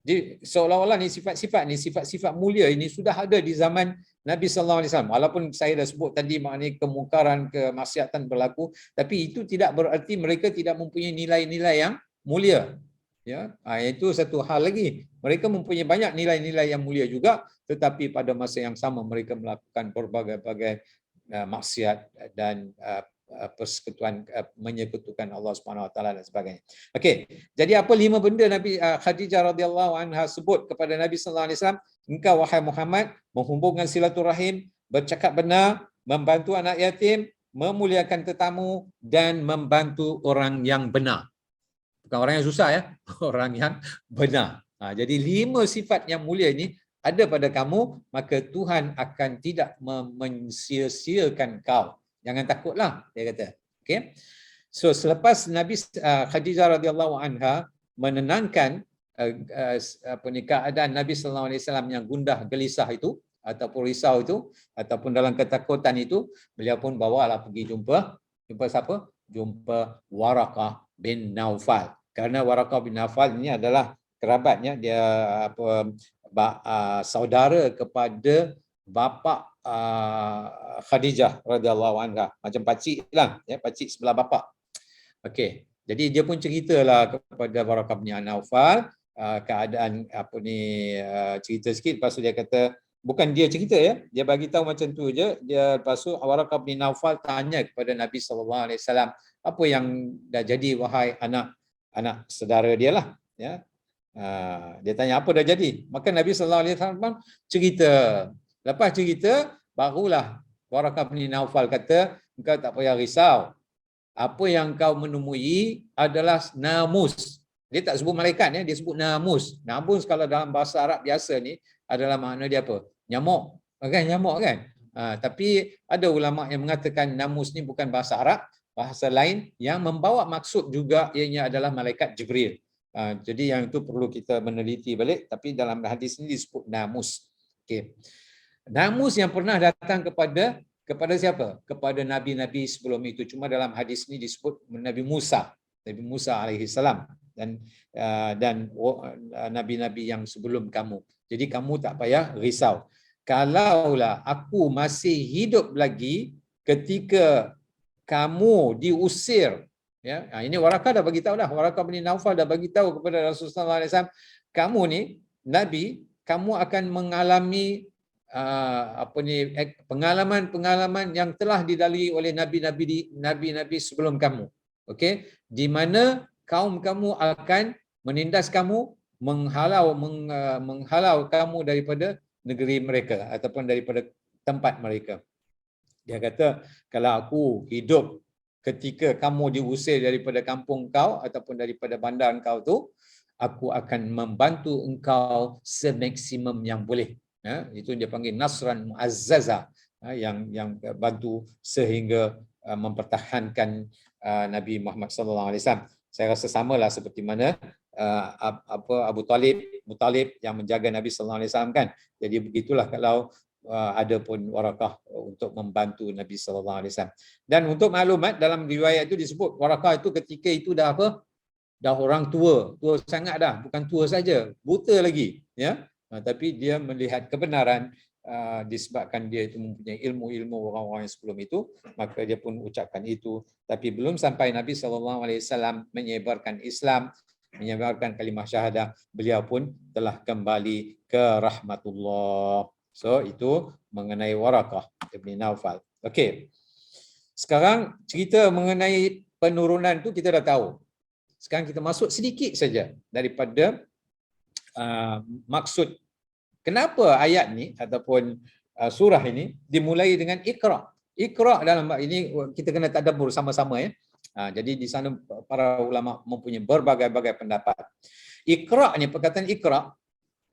Jadi seolah-olah ni sifat-sifat mulia ini sudah ada di zaman Nabi sallallahu alaihi wasallam. Walaupun saya dah sebut tadi maknanya kemungkaran, kemaksiatan berlaku, tapi itu tidak bererti mereka tidak mempunyai nilai-nilai yang mulia. Ya, itu satu hal lagi. Mereka mempunyai banyak nilai-nilai yang mulia juga, tetapi pada masa yang sama mereka melakukan berbagai-bagai maksiat dan persekutuan, menyekutukan Allah Subhanahu Wa Taala dan sebagainya. Okey, jadi apa 5 benda Nabi Khadijah radhiyallahu anha sebut kepada Nabi sallallahu alaihi wasallam? Engkau wahai Muhammad menghubungkan silaturahim, bercakap benar, membantu anak yatim, memuliakan tetamu dan membantu orang yang benar. Bukan orang yang susah ya, orang yang benar. Jadi 5 sifat yang mulia ini ada pada kamu, maka Tuhan akan tidak mensia-siakan kau. Jangan takutlah, dia kata. Okay? So selepas Nabi Khadijah radhiyallahu anha menenangkan keadaan Nabi sallallahu alaihi wasallam yang gundah gelisah itu ataupun risau itu ataupun dalam ketakutan itu, beliau pun bawalah pergi jumpa siapa? Jumpa Waraqah bin Naufal. Karena Waraqah bin Naufal ini adalah kerabatnya, dia saudara kepada bapa Khadijah radhiyallahu anha, macam pakcik lah, ya, pakcik sebelah bapa. Okey, jadi dia pun ceritalah kepada Waraqah bin Naufal keadaan cerita sikit, lepas tu dia kata, bukan dia cerita ya, dia bagi tahu macam tu je. Dia lepas tu Waraqah bin Naufal tanya kepada Nabi sallallahu alaihi wasallam, apa yang dah jadi wahai anak saudara dia lah, ya. Dia tanya apa dah jadi, maka Nabi sallallahu alaihi wasallam cerita. Lepas cerita barulah Waraqah bin Naufal kata, engkau tak payah risau, apa yang kau menemui adalah namus. Dia tak sebut malaikat ya, dia sebut namus. Namus kalau dalam bahasa Arab biasa ni adalah makna dia apa? Nyamuk. Kan nyamuk kan? Tapi ada ulama yang mengatakan namus ni bukan bahasa Arab, bahasa lain yang membawa maksud juga ianya adalah malaikat Jibril. Jadi yang itu perlu kita meneliti balik, tapi dalam hadis ini disebut namus. Okey. Namus yang pernah datang kepada siapa? Kepada nabi-nabi sebelum itu. Cuma dalam hadis ini disebut Nabi Musa alaihi salam dan nabi-nabi yang sebelum kamu. Jadi kamu tak payah risau. Kalaulah aku masih hidup lagi ketika kamu diusir, ya. Ini Waraqah dah bagi tahu dah. Waraqah bin Naufal dah bagi tahu kepada Rasulullah SAW, kamu ni nabi, kamu akan mengalami pengalaman-pengalaman yang telah dilalui oleh nabi-nabi sebelum kamu. Okey, di mana kaum kamu akan menindas kamu, menghalau kamu daripada negeri mereka ataupun daripada tempat mereka. Dia kata, kalau aku hidup ketika kamu diusir daripada kampung kau ataupun daripada bandar kau tu, aku akan membantu engkau semaksimum yang boleh. Itu dia panggil nasran muazzaza, yang bantu sehingga mempertahankan Nabi Muhammad sallallahu alaihi wasallam. Saya rasa samalah seperti mana Abu Talib yang menjaga Nabi sallallahu alaihi wasallam kan. Jadi begitulah kalau ada pun Waraqah untuk membantu Nabi sallallahu alaihi wasallam. Dan untuk maklumat, dalam riwayat itu disebut Waraqah itu ketika itu dah apa? Dah orang tua sangat dah, bukan tua saja, buta lagi, ya. Tapi dia melihat kebenaran disebabkan dia itu mempunyai ilmu-ilmu orang-orang yang sebelum itu, maka dia pun ucapkan itu. Tapi belum sampai Nabi SAW menyebarkan Islam, menyebarkan kalimah syahadah, beliau pun telah kembali ke rahmatullah. So itu mengenai Waraqah bin Naufal. Okey. Sekarang cerita mengenai penurunan tu kita dah tahu. Sekarang kita masuk sedikit saja daripada maksud kenapa ayat ni ataupun surah ini dimulai dengan Iqra. Iqra dalam bab ini kita kena tadabbur sama-sama ya. Jadi di sana para ulama mempunyai berbagai-bagai pendapat. Iqra ni, perkataan Iqra,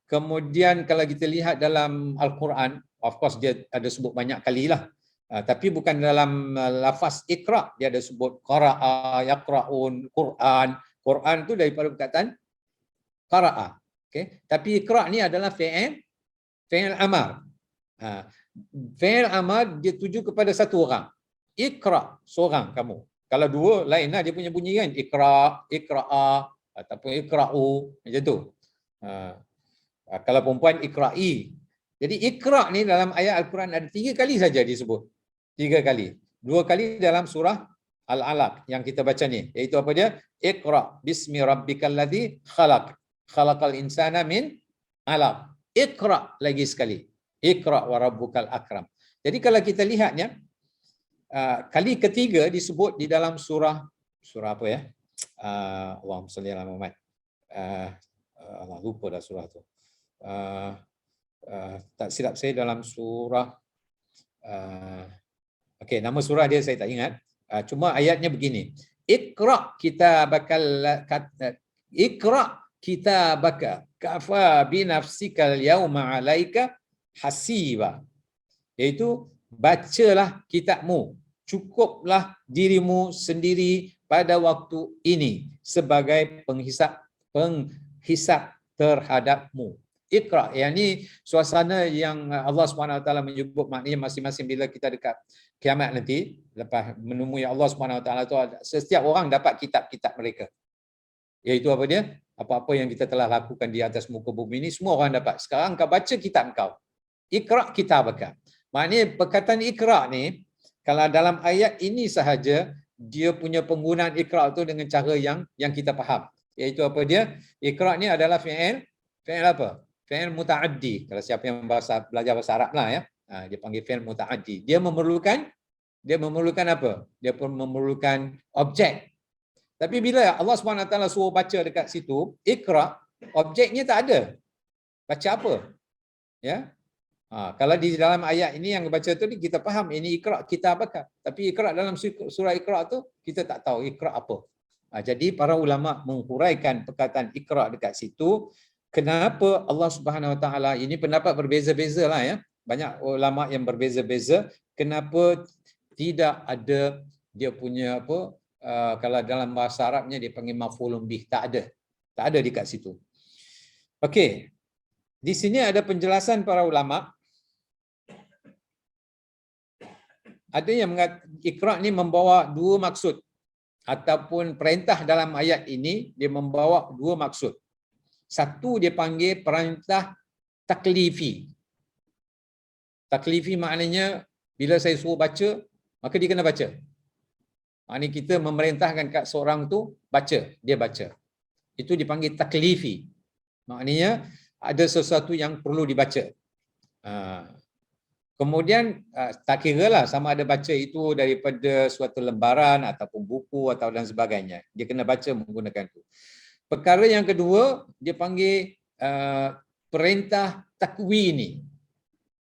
kemudian kalau kita lihat dalam Al-Quran, of course dia ada sebut banyak kali lah. Tapi bukan dalam lafaz Iqra, dia ada sebut qara'a, yaqra'un, Quran. Quran tu daripada perkataan qara'a. Okay. Tapi Iqra ni adalah fi'il amar. Fi'il amar dia tuju kepada satu orang. Iqra, seorang kamu. Kalau dua, lain lah dia punya bunyi kan. Iqra, iqra'a, ataupun iqra'u, macam tu. Kalau perempuan, iqra'i. Jadi Iqra ni dalam ayat Al-Quran ada 3 kali saja disebut. 3 kali. 2 kali dalam surah Al-Alaq yang kita baca ni. Iaitu apa dia? Iqra bismi rabbikal ladzi khalaq. Khalaqal insana min alaq. Iqra lagi sekali. Iqra wa rabbukal akram. Jadi kalau kita lihatnya, kali ketiga disebut di dalam surah apa ya? Allahumma salli ala Muhammad. Allah lupa dah surah tu. Tak silap saya dalam surah okey, nama surah dia saya tak ingat. Cuma ayatnya begini. Iqra kitabaka kafa bi nafsikal yauma 'alaika hasiba. Iaitu bacalah kitabmu, cukuplah dirimu sendiri pada waktu ini sebagai penghisap terhadapmu. Iqra, yang ni suasana yang Allah SWT menyebut, maknanya masing-masing bila kita dekat kiamat nanti, lepas menemui Allah SWT tu, setiap orang dapat kitab-kitab mereka. Iaitu apa dia? Apa-apa yang kita telah lakukan di atas muka bumi ini, semua orang dapat. Sekarang kau baca kitab kau. Iqra kitabaka. Maknanya perkataan Iqra ni, kalau dalam ayat ini sahaja, dia punya penggunaan Iqra tu dengan cara yang kita faham. Iaitu apa dia? Iqra ni adalah fi'il apa? Fi'il muta'addi. Kalau siapa yang belajar bahasa Arab lah ya, dia panggil fi'il muta'addi. Dia memerlukan apa? Dia pun memerlukan objek. Tapi bila Allah SWT suruh baca dekat situ, Iqra, objeknya tak ada. Baca apa? Ya. Kalau di dalam ayat ini yang baca tu kita faham ini Iqra kitabaka. Tapi Iqra dalam surah Iqra tu kita tak tahu Iqra apa. Jadi para ulama menghuraikan perkataan Iqra dekat situ. Kenapa Allah Subhanahu Wa Taala, ini pendapat berbeza-beza lah ya. Banyak ulama yang berbeza-beza. Kenapa tidak ada dia punya apa? Kalau dalam bahasa Arabnya dia panggil maf'ulun bih, tak ada dekat situ. Okey. Di sini ada penjelasan para ulama. Ada yang mengatakan Iqra ni membawa dua maksud, ataupun perintah dalam ayat ini dia membawa dua maksud. Satu dia panggil perintah taklifi. Taklifi maknanya bila saya suruh baca, maka dia kena baca. Maknanya kita memerintahkan kat seorang tu baca, dia baca. Itu dipanggil taklifi. Maknanya ada sesuatu yang perlu dibaca. Kemudian tak kira lah sama ada baca itu daripada suatu lembaran ataupun buku atau dan sebagainya. Dia kena baca menggunakan itu. Perkara yang kedua dia panggil perintah takwini.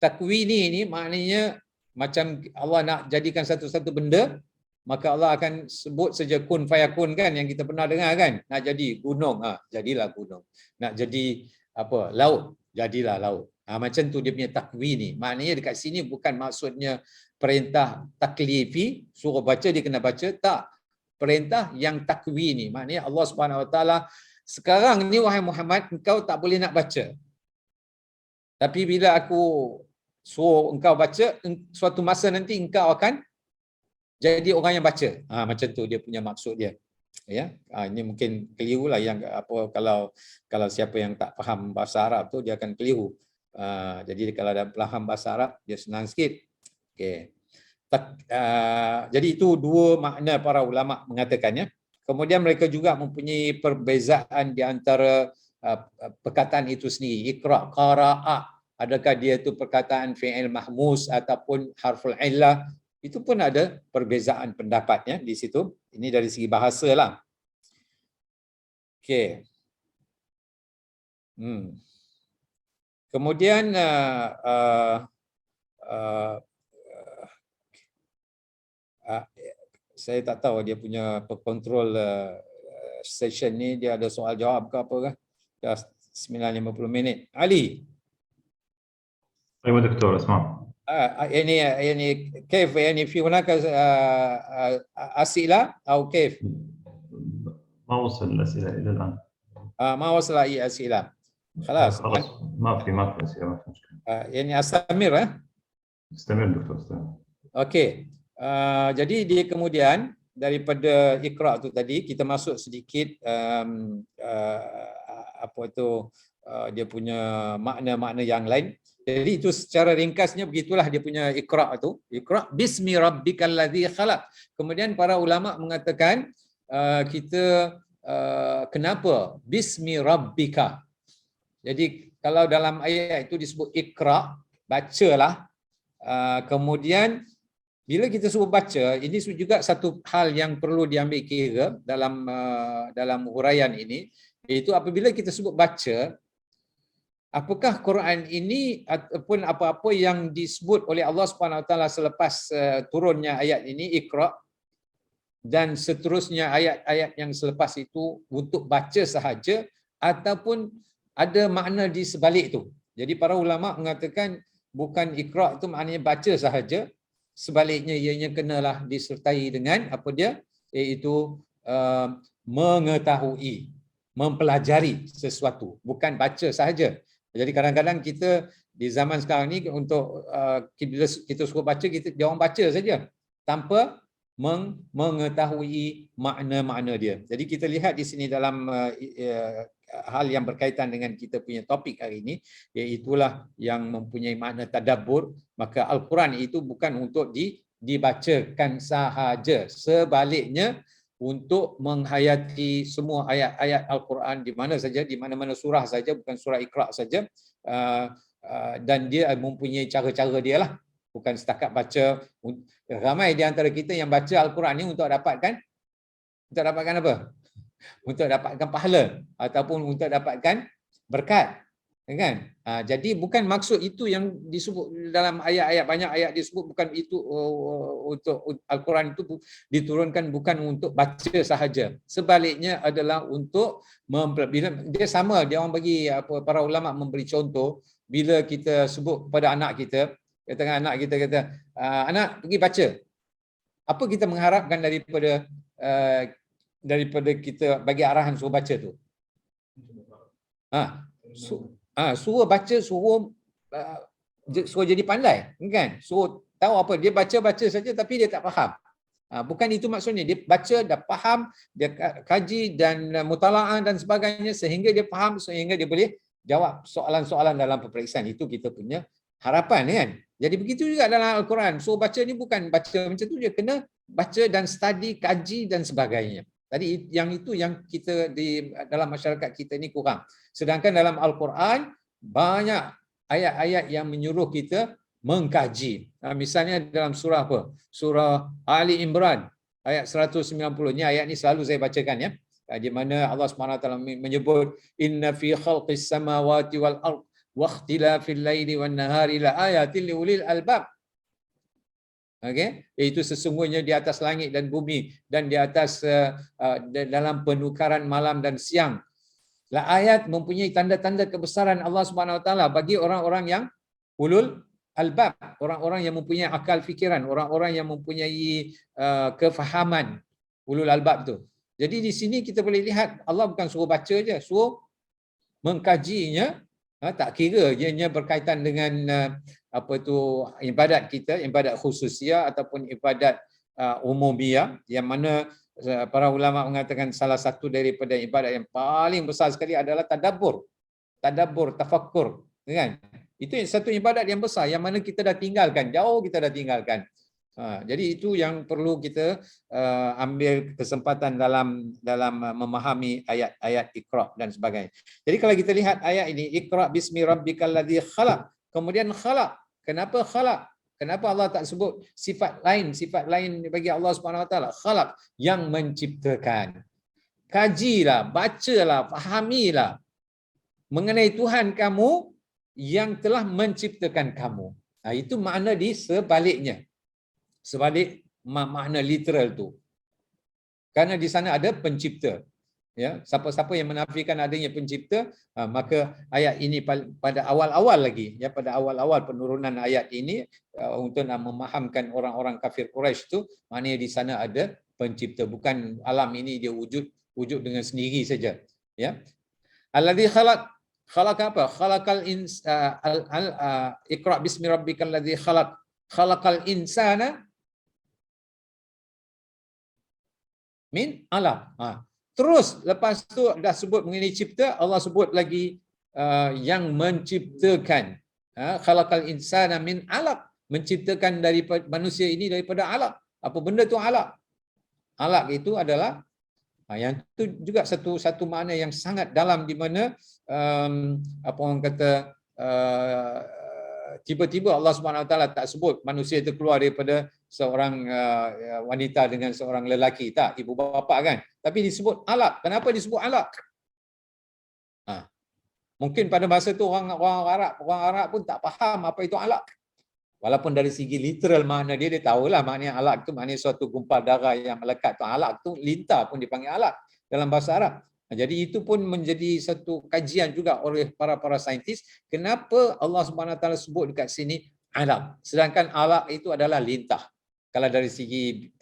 Takwini ni maknanya macam Allah nak jadikan satu-satu benda, maka Allah akan sebut saja kun fayakun kan, yang kita pernah dengar kan. Nak jadi gunung, jadilah gunung. Nak jadi apa, laut, jadilah laut. Macam tu dia punya takwini. Maknanya dekat sini bukan maksudnya perintah taklifi, suruh baca dia kena baca, tak. Perintah yang takwini. Maknanya Allah Subhanahu Wa Taala, sekarang ni wahai Muhammad, engkau tak boleh nak baca. Tapi bila aku suruh engkau baca, suatu masa nanti engkau akan jadi orang yang baca. Macam tu dia punya maksud dia. Ya, ini mungkin keliru lah yang apa, kalau siapa yang tak faham bahasa Arab tu dia akan keliru. Jadi kalau ada faham bahasa Arab dia senang sikit. Okey. Jadi itu dua makna para ulama mengatakannya. Kemudian mereka juga mempunyai perbezaan di antara perkataan itu sendiri. Iqra, qara'a, adakah dia itu perkataan fi'il mahmus ataupun harful illah? Itu pun ada perbezaan pendapatnya di situ. Ini dari segi bahasa lah. Okey. Kemudian saya tak tahu dia punya pengontrol session ni dia ada soal jawab ke apa kah? Dah 9:50 minit. Ali. ايوه دكتور اسمع. يعني كيف يعني في هناك أسئلة أو كيف؟ ما وصل الأسئلة إلى الآن. ما وصل أي أسئلة. خلاص ما في أسئلة، ما في مشكلة. يعني أستمر استمر دكتور استمر. Okey. Jadi dia kemudian daripada Iqra tu tadi kita masuk sedikit apa tu dia punya makna-makna yang lain. Jadi itu secara ringkasnya begitulah dia punya Iqra tu. Iqra bismi rabbikal ladzi khalaq. Kemudian para ulama mengatakan kita kenapa bismi rabbika. Jadi kalau dalam ayat itu disebut Iqra, bacalah. Kemudian bila kita suruh baca, ini juga satu hal yang perlu diambil kira dalam huraian ini, iaitu apabila kita sebut baca, apakah Quran ini ataupun apa-apa yang disebut oleh Allah Subhanahu Wa Taala selepas turunnya ayat ini, Iqra, dan seterusnya ayat-ayat yang selepas itu untuk baca sahaja ataupun ada makna di sebalik itu. Jadi para ulama mengatakan bukan Iqra itu maknanya baca sahaja, sebaliknya ianya kenalah disertai dengan apa dia, iaitu mengetahui, mempelajari sesuatu, bukan baca sahaja. Jadi kadang-kadang kita di zaman sekarang ni untuk bila kita suruh baca, dia orang baca saja tanpa mengetahui makna-makna dia. Jadi kita lihat di sini dalam hal yang berkaitan dengan kita punya topik hari ini, iaitulah yang mempunyai makna tadabbur, maka Al-Quran itu bukan untuk dibacakan sahaja, sebaliknya untuk menghayati semua ayat-ayat Al-Quran di mana saja, di mana-mana surah saja, bukan surah Iqra saja, dan dia mempunyai cara-cara dia lah, bukan setakat baca. Ramai di antara kita yang baca Al-Quran ni untuk dapatkan apa? Untuk dapatkan pahala ataupun untuk dapatkan berkat, kan? Jadi bukan maksud itu yang disebut dalam ayat-ayat, banyak ayat disebut bukan itu. Untuk Al-Quran itu diturunkan bukan untuk baca sahaja, sebaliknya adalah untuk bila dia sama, dia orang bagi para ulama memberi contoh, bila kita sebut kepada anak kita, anak kita kata, anak pergi baca, apa kita mengharapkan daripada kita bagi arahan suruh baca tu? Suruh baca, suruh jadi pandai, kan? Suruh tahu apa, dia baca saja tapi dia tak faham. Bukan itu maksudnya. Dia baca, dah faham, dia kaji dan mutalaah dan sebagainya sehingga dia faham, sehingga dia boleh jawab soalan-soalan dalam peperiksaan. Itu kita punya harapan, kan? Jadi begitu juga dalam Al-Quran. So baca ni bukan baca macam tu, dia kena baca dan study, kaji dan sebagainya. Tadi yang itu yang kita dalam masyarakat kita ni kurang. Sedangkan dalam Al-Quran banyak ayat-ayat yang menyuruh kita mengkaji. Misalnya dalam surah apa? Surah Ali Imran ayat 190. Ni ayat ni selalu saya bacakan, ya. Di mana Allah SWT menyebut inna fi khalqis samawati wal ard wa ikhtilafil laili wan nahari la ayatin liulil albab. Okey, itu sesungguhnya di atas langit dan bumi dan di atas dalam penukaran malam dan siang la ayat, mempunyai tanda-tanda kebesaran Allah Subhanahu Wa Taala bagi orang-orang yang ulul albab, orang-orang yang mempunyai akal fikiran, orang-orang yang mempunyai kefahaman, ulul albab tu. Jadi di sini kita boleh lihat Allah bukan suruh baca je, suruh mengkajinya. Tak kira ianya berkaitan dengan ibadat kita, ibadat khususiyah ataupun ibadat umumiyah, yang mana para ulama mengatakan salah satu daripada ibadat yang paling besar sekali adalah tadabbur, tafakkur, kan? Itu satu ibadat yang besar yang mana kita dah tinggalkan, jauh kita dah tinggalkan. Jadi itu yang perlu kita ambil kesempatan dalam memahami ayat-ayat Iqra dan sebagainya. Jadi kalau kita lihat ayat ini, Iqra bismi rabbikal ladzi khalaq, kemudian khalaq. Kenapa khalaq? Kenapa Allah tak sebut sifat lain bagi Allah Subhanahu Wa Taala? Khalaq, yang menciptakan. Kajilah, bacalah, fahamilah mengenai Tuhan kamu yang telah menciptakan kamu. Itu makna di sebaliknya. Sebalik makna literal tu. Karena di sana ada pencipta. Ya, siapa-siapa yang menafikan adanya pencipta, maka ayat ini pada awal-awal lagi, ya, pada awal-awal penurunan ayat ini untuk memahamkan orang-orang kafir Quraisy tu, maknanya di sana ada pencipta, bukan alam ini dia wujud dengan sendiri saja, ya. Alladzi khalaq apa? Khalaqal Iqra bismi rabbikal ladzi khalaq. Khalaqal insana min alam. Terus lepas tu dah sebut mengenai cipta, Allah sebut lagi yang menciptakan. Khalaqal insana min alaq, menciptakan daripada manusia ini daripada alaq. Apa benda tu alaq? Alaq itu adalah yang itu juga satu makna yang sangat dalam, di mana apa orang kata tiba-tiba Allah Subhanahu Wa Taala tak sebut manusia itu keluar daripada seorang wanita dengan seorang lelaki, tak, ibu bapa kan, tapi disebut alaq. Kenapa disebut alaq? Mungkin pada masa tu orang Arab pun tak faham apa itu alaq. Walaupun dari segi literal makna dia tahulah makna alaq tu maknanya suatu gumpal darah yang melekat. Tu alaq tu lintah pun dipanggil alaq dalam bahasa Arab. Jadi itu pun menjadi satu kajian juga oleh para saintis, kenapa Allah Subhanahu Wa Taala sebut dekat sini alaq, sedangkan alaq itu adalah lintah kalau dari segi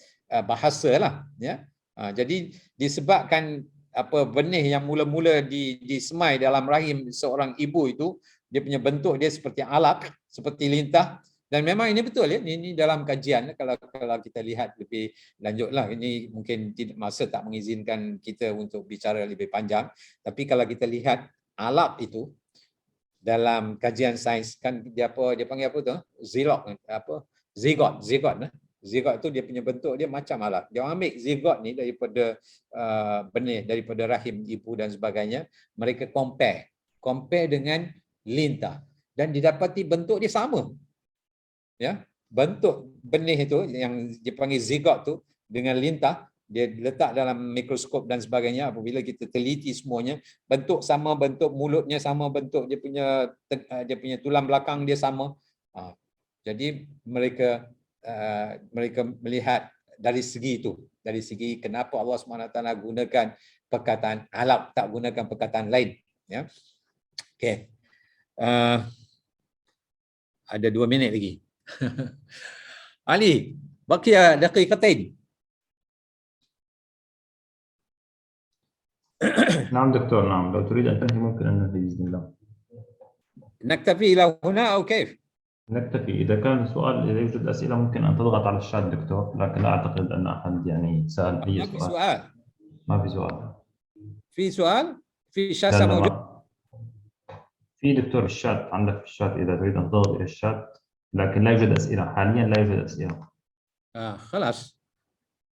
bahasa lah, ya. Jadi disebabkan benih yang mula-mula disemai dalam rahim seorang ibu itu, dia punya bentuk dia seperti alaq, seperti lintah. Dan memang ini betul ya, ini dalam kajian kalau kita lihat lebih lanjutlah, ini mungkin masa tak mengizinkan kita untuk bicara lebih panjang, tapi kalau kita lihat alaq itu dalam kajian sains kan dia panggil apa tu? Zigot. Zigot tu dia punya bentuk dia macam alaq. Dia ambil zigot ni daripada benih daripada rahim ibu dan sebagainya, mereka compare dengan lintah dan didapati bentuk dia sama. Ya, bentuk benih itu yang dipanggil zigot tu dengan lintah, dia letak dalam mikroskop dan sebagainya, apabila kita teliti semuanya, bentuk sama, bentuk mulutnya sama, bentuk dia punya tulang belakang dia sama. Jadi mereka melihat dari segi itu, dari segi kenapa Allah SWT gunakan perkataan alaq, tak gunakan perkataan lain, ya. Okey. Ada 2 minit lagi. علي بقي دقيقتين. نعم دكتور، نعم، لو تريد أن تنهي ممكن أن ننهي بإذن الله. نكتفي إلى هنا أو كيف؟ نكتفي. إذا كان سؤال، إذا يوجد أسئلة ممكن أن تضغط على الشات دكتور، لكن لا أعتقد أن أحد يعني سأل أي ما في سؤال. سؤال. ما في سؤال. في سؤال؟ في شاشة موجود؟ في دكتور الشات، عندك في الشات إذا تريد أن تضغط إلى الشات، لكن لا يوجد أسئلة حاليا، لا يوجد أسئلة. خلاص.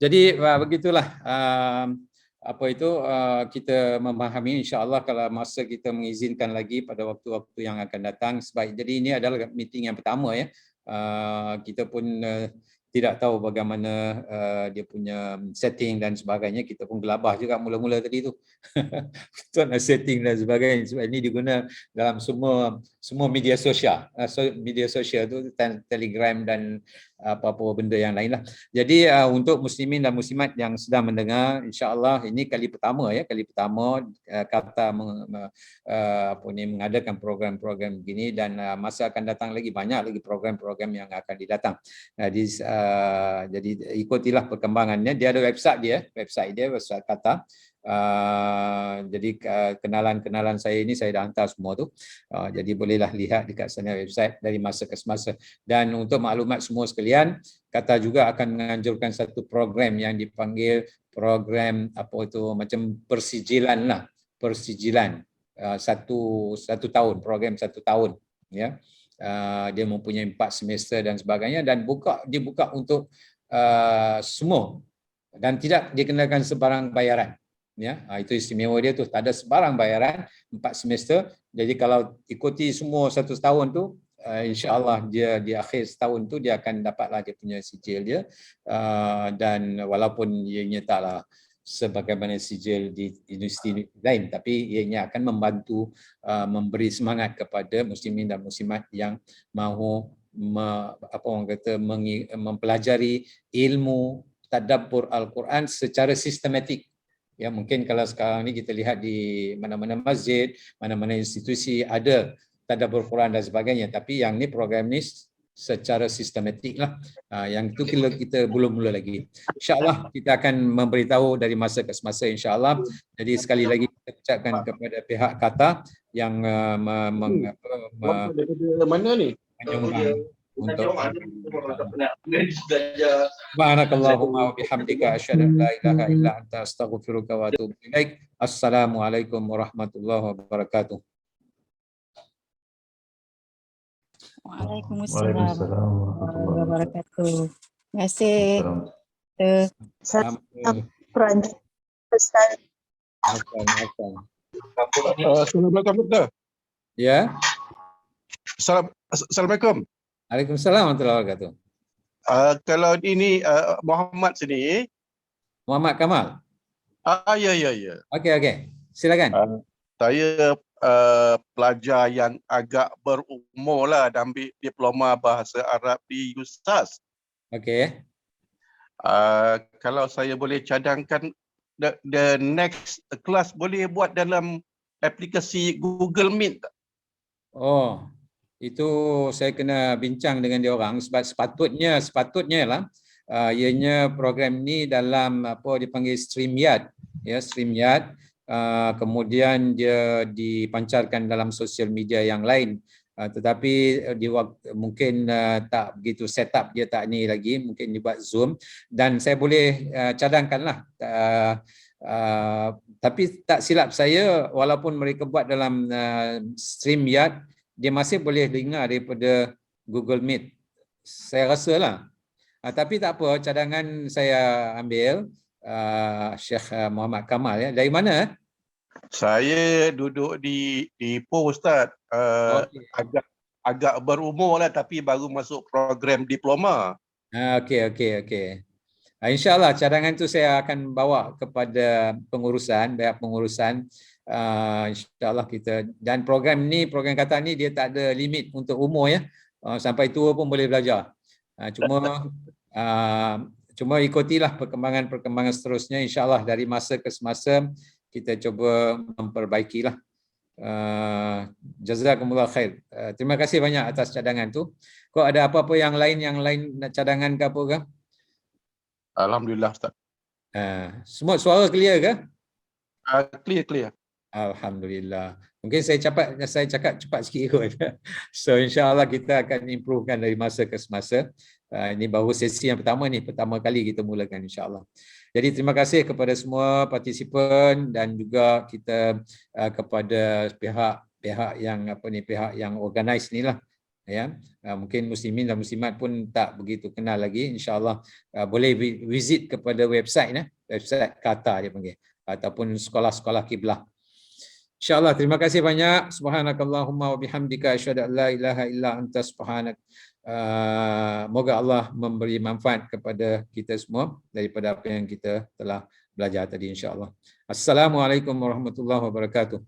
Jadi begitulah kita memahami, insya-Allah kalau masa kita mengizinkan lagi pada waktu-waktu yang akan datang sebaik. Jadi ini adalah meeting yang pertama ya. Kita pun tidak tahu bagaimana dia punya setting dan sebagainya. Kita pun gelabah juga mula-mula tadi tu. Betul setting dan sebagainya. Sebab ini diguna dalam semua media sosial. Media sosial tu Telegram dan apa-apa benda yang lain lah. Jadi untuk muslimin dan muslimat yang sedang mendengar, insya-Allah ini kali pertama Kata mengadakan program-program begini, dan masa akan datang lagi banyak lagi program-program yang akan didatang. Jadi ikutilah perkembangannya. Dia ada website Kata. Jadi kenalan saya ini saya dah hantar semua tu. Jadi bolehlah lihat dekat sana website dari masa ke semasa. Dan untuk maklumat semua sekalian, Kata juga akan menganjurkan satu program yang dipanggil program macam persijilan lah. Persijilan satu tahun, program 1 tahun ya. Dia mempunyai 4 semester dan sebagainya, dan dibuka untuk semua dan tidak dikenakan sebarang bayaran. Ya, itu istimewa dia tu, tak ada sebarang bayaran, 4 semester. Jadi kalau ikuti semua 1 tahun tu, insya-Allah dia di akhir setahun tu dia akan dapatlah dia punya sijil dia, dan walaupun ianya taklah sebagaimana sijil di universiti lain, tapi ianya akan membantu memberi semangat kepada muslimin dan muslimat yang mahu mempelajari ilmu tadabbur Al-Quran secara sistematik. Ya, mungkin kalau sekarang ni kita lihat di mana-mana masjid, mana-mana institusi ada tadabbur Quran dan sebagainya, tapi yang ni program ni secara sistematik lah. Yang itu kita belum mula lagi. InsyaAllah kita akan memberitahu dari masa ke semasa, insyaAllah. Jadi sekali lagi kita ucapkan kepada pihak Kata yang mana ni? menyumbang untuk Subhanakallahumma wa bihamdika asyhadu an la ilaha illa anta astaghfiruka wa atubu ilaik. Assalamualaikum warahmatullahi wabarakatuh. Waalaikumsalam warahmatullahi wabarakatuh. Terima kasih. Assalamualaikum doktor. Ya. Assalamualaikum. Waalaikumsalam warahmatullahi wabarakatuh. Kalau ini Muhammad sini. Muhammad Kamal. Ya. Okey. Silakan. Saya pelajar yang agak berumur lah dan ambil diploma bahasa Arab di USAS. Okey. Kalau saya boleh cadangkan the next class boleh buat dalam aplikasi Google Meet tak? Oh, itu saya kena bincang dengan dia orang sebab sepatutnya lah ianya program ni dalam apa dipanggil StreamYard, ya, StreamYard. Kemudian dia dipancarkan dalam sosial media yang lain, tetapi di waktu mungkin tak begitu setup dia tak ni lagi, mungkin dibuat Zoom dan saya boleh cadangkanlah. Tapi tak silap saya walaupun mereka buat dalam StreamYard, dia masih boleh dengar daripada Google Meet, saya rasa lah. Tapi tak apa, cadangan saya ambil. Syekh Muhammad Kamal, ya. Dari mana? Saya duduk di Ipoh, Ustaz. Okey. Agak berumur lah tapi baru masuk program diploma. Okey. InsyaAllah cadangan tu saya akan bawa kepada pengurusan, pihak pengurusan. InsyaAllah kita, dan program kata ni dia tak ada limit untuk umur, ya. Sampai tua pun boleh belajar. Cuma ikutilah perkembangan seterusnya, insyaAllah dari masa ke semasa kita cuba memperbaikilah. Jazakumullah khair. Terima kasih banyak atas cadangan tu. Kok ada apa-apa yang lain cadangan ke apa ke? Alhamdulillah, Ustaz. Semua suara clear ke? Clear. Alhamdulillah. Mungkin saya cakap cepat sikit kot. So insya-Allah kita akan improvekan dari masa ke semasa. Ini baru sesi yang pertama kali kita mulakan insya-Allah. Jadi terima kasih kepada semua partisipan dan juga kita kepada pihak yang organize ni lah, ya. Mungkin muslimin dan muslimat pun tak begitu kenal lagi, insya-Allah boleh visit kepada website Qatar dia panggil, ataupun sekolah-sekolah kiblah. InsyaAllah, terima kasih banyak. Subhanakallahumma wa bihamdika asyhadu an la ilaha illa anta subhanak. Moga Allah memberi manfaat kepada kita semua daripada apa yang kita telah belajar tadi, insyaAllah. Assalamualaikum warahmatullahi wabarakatuh.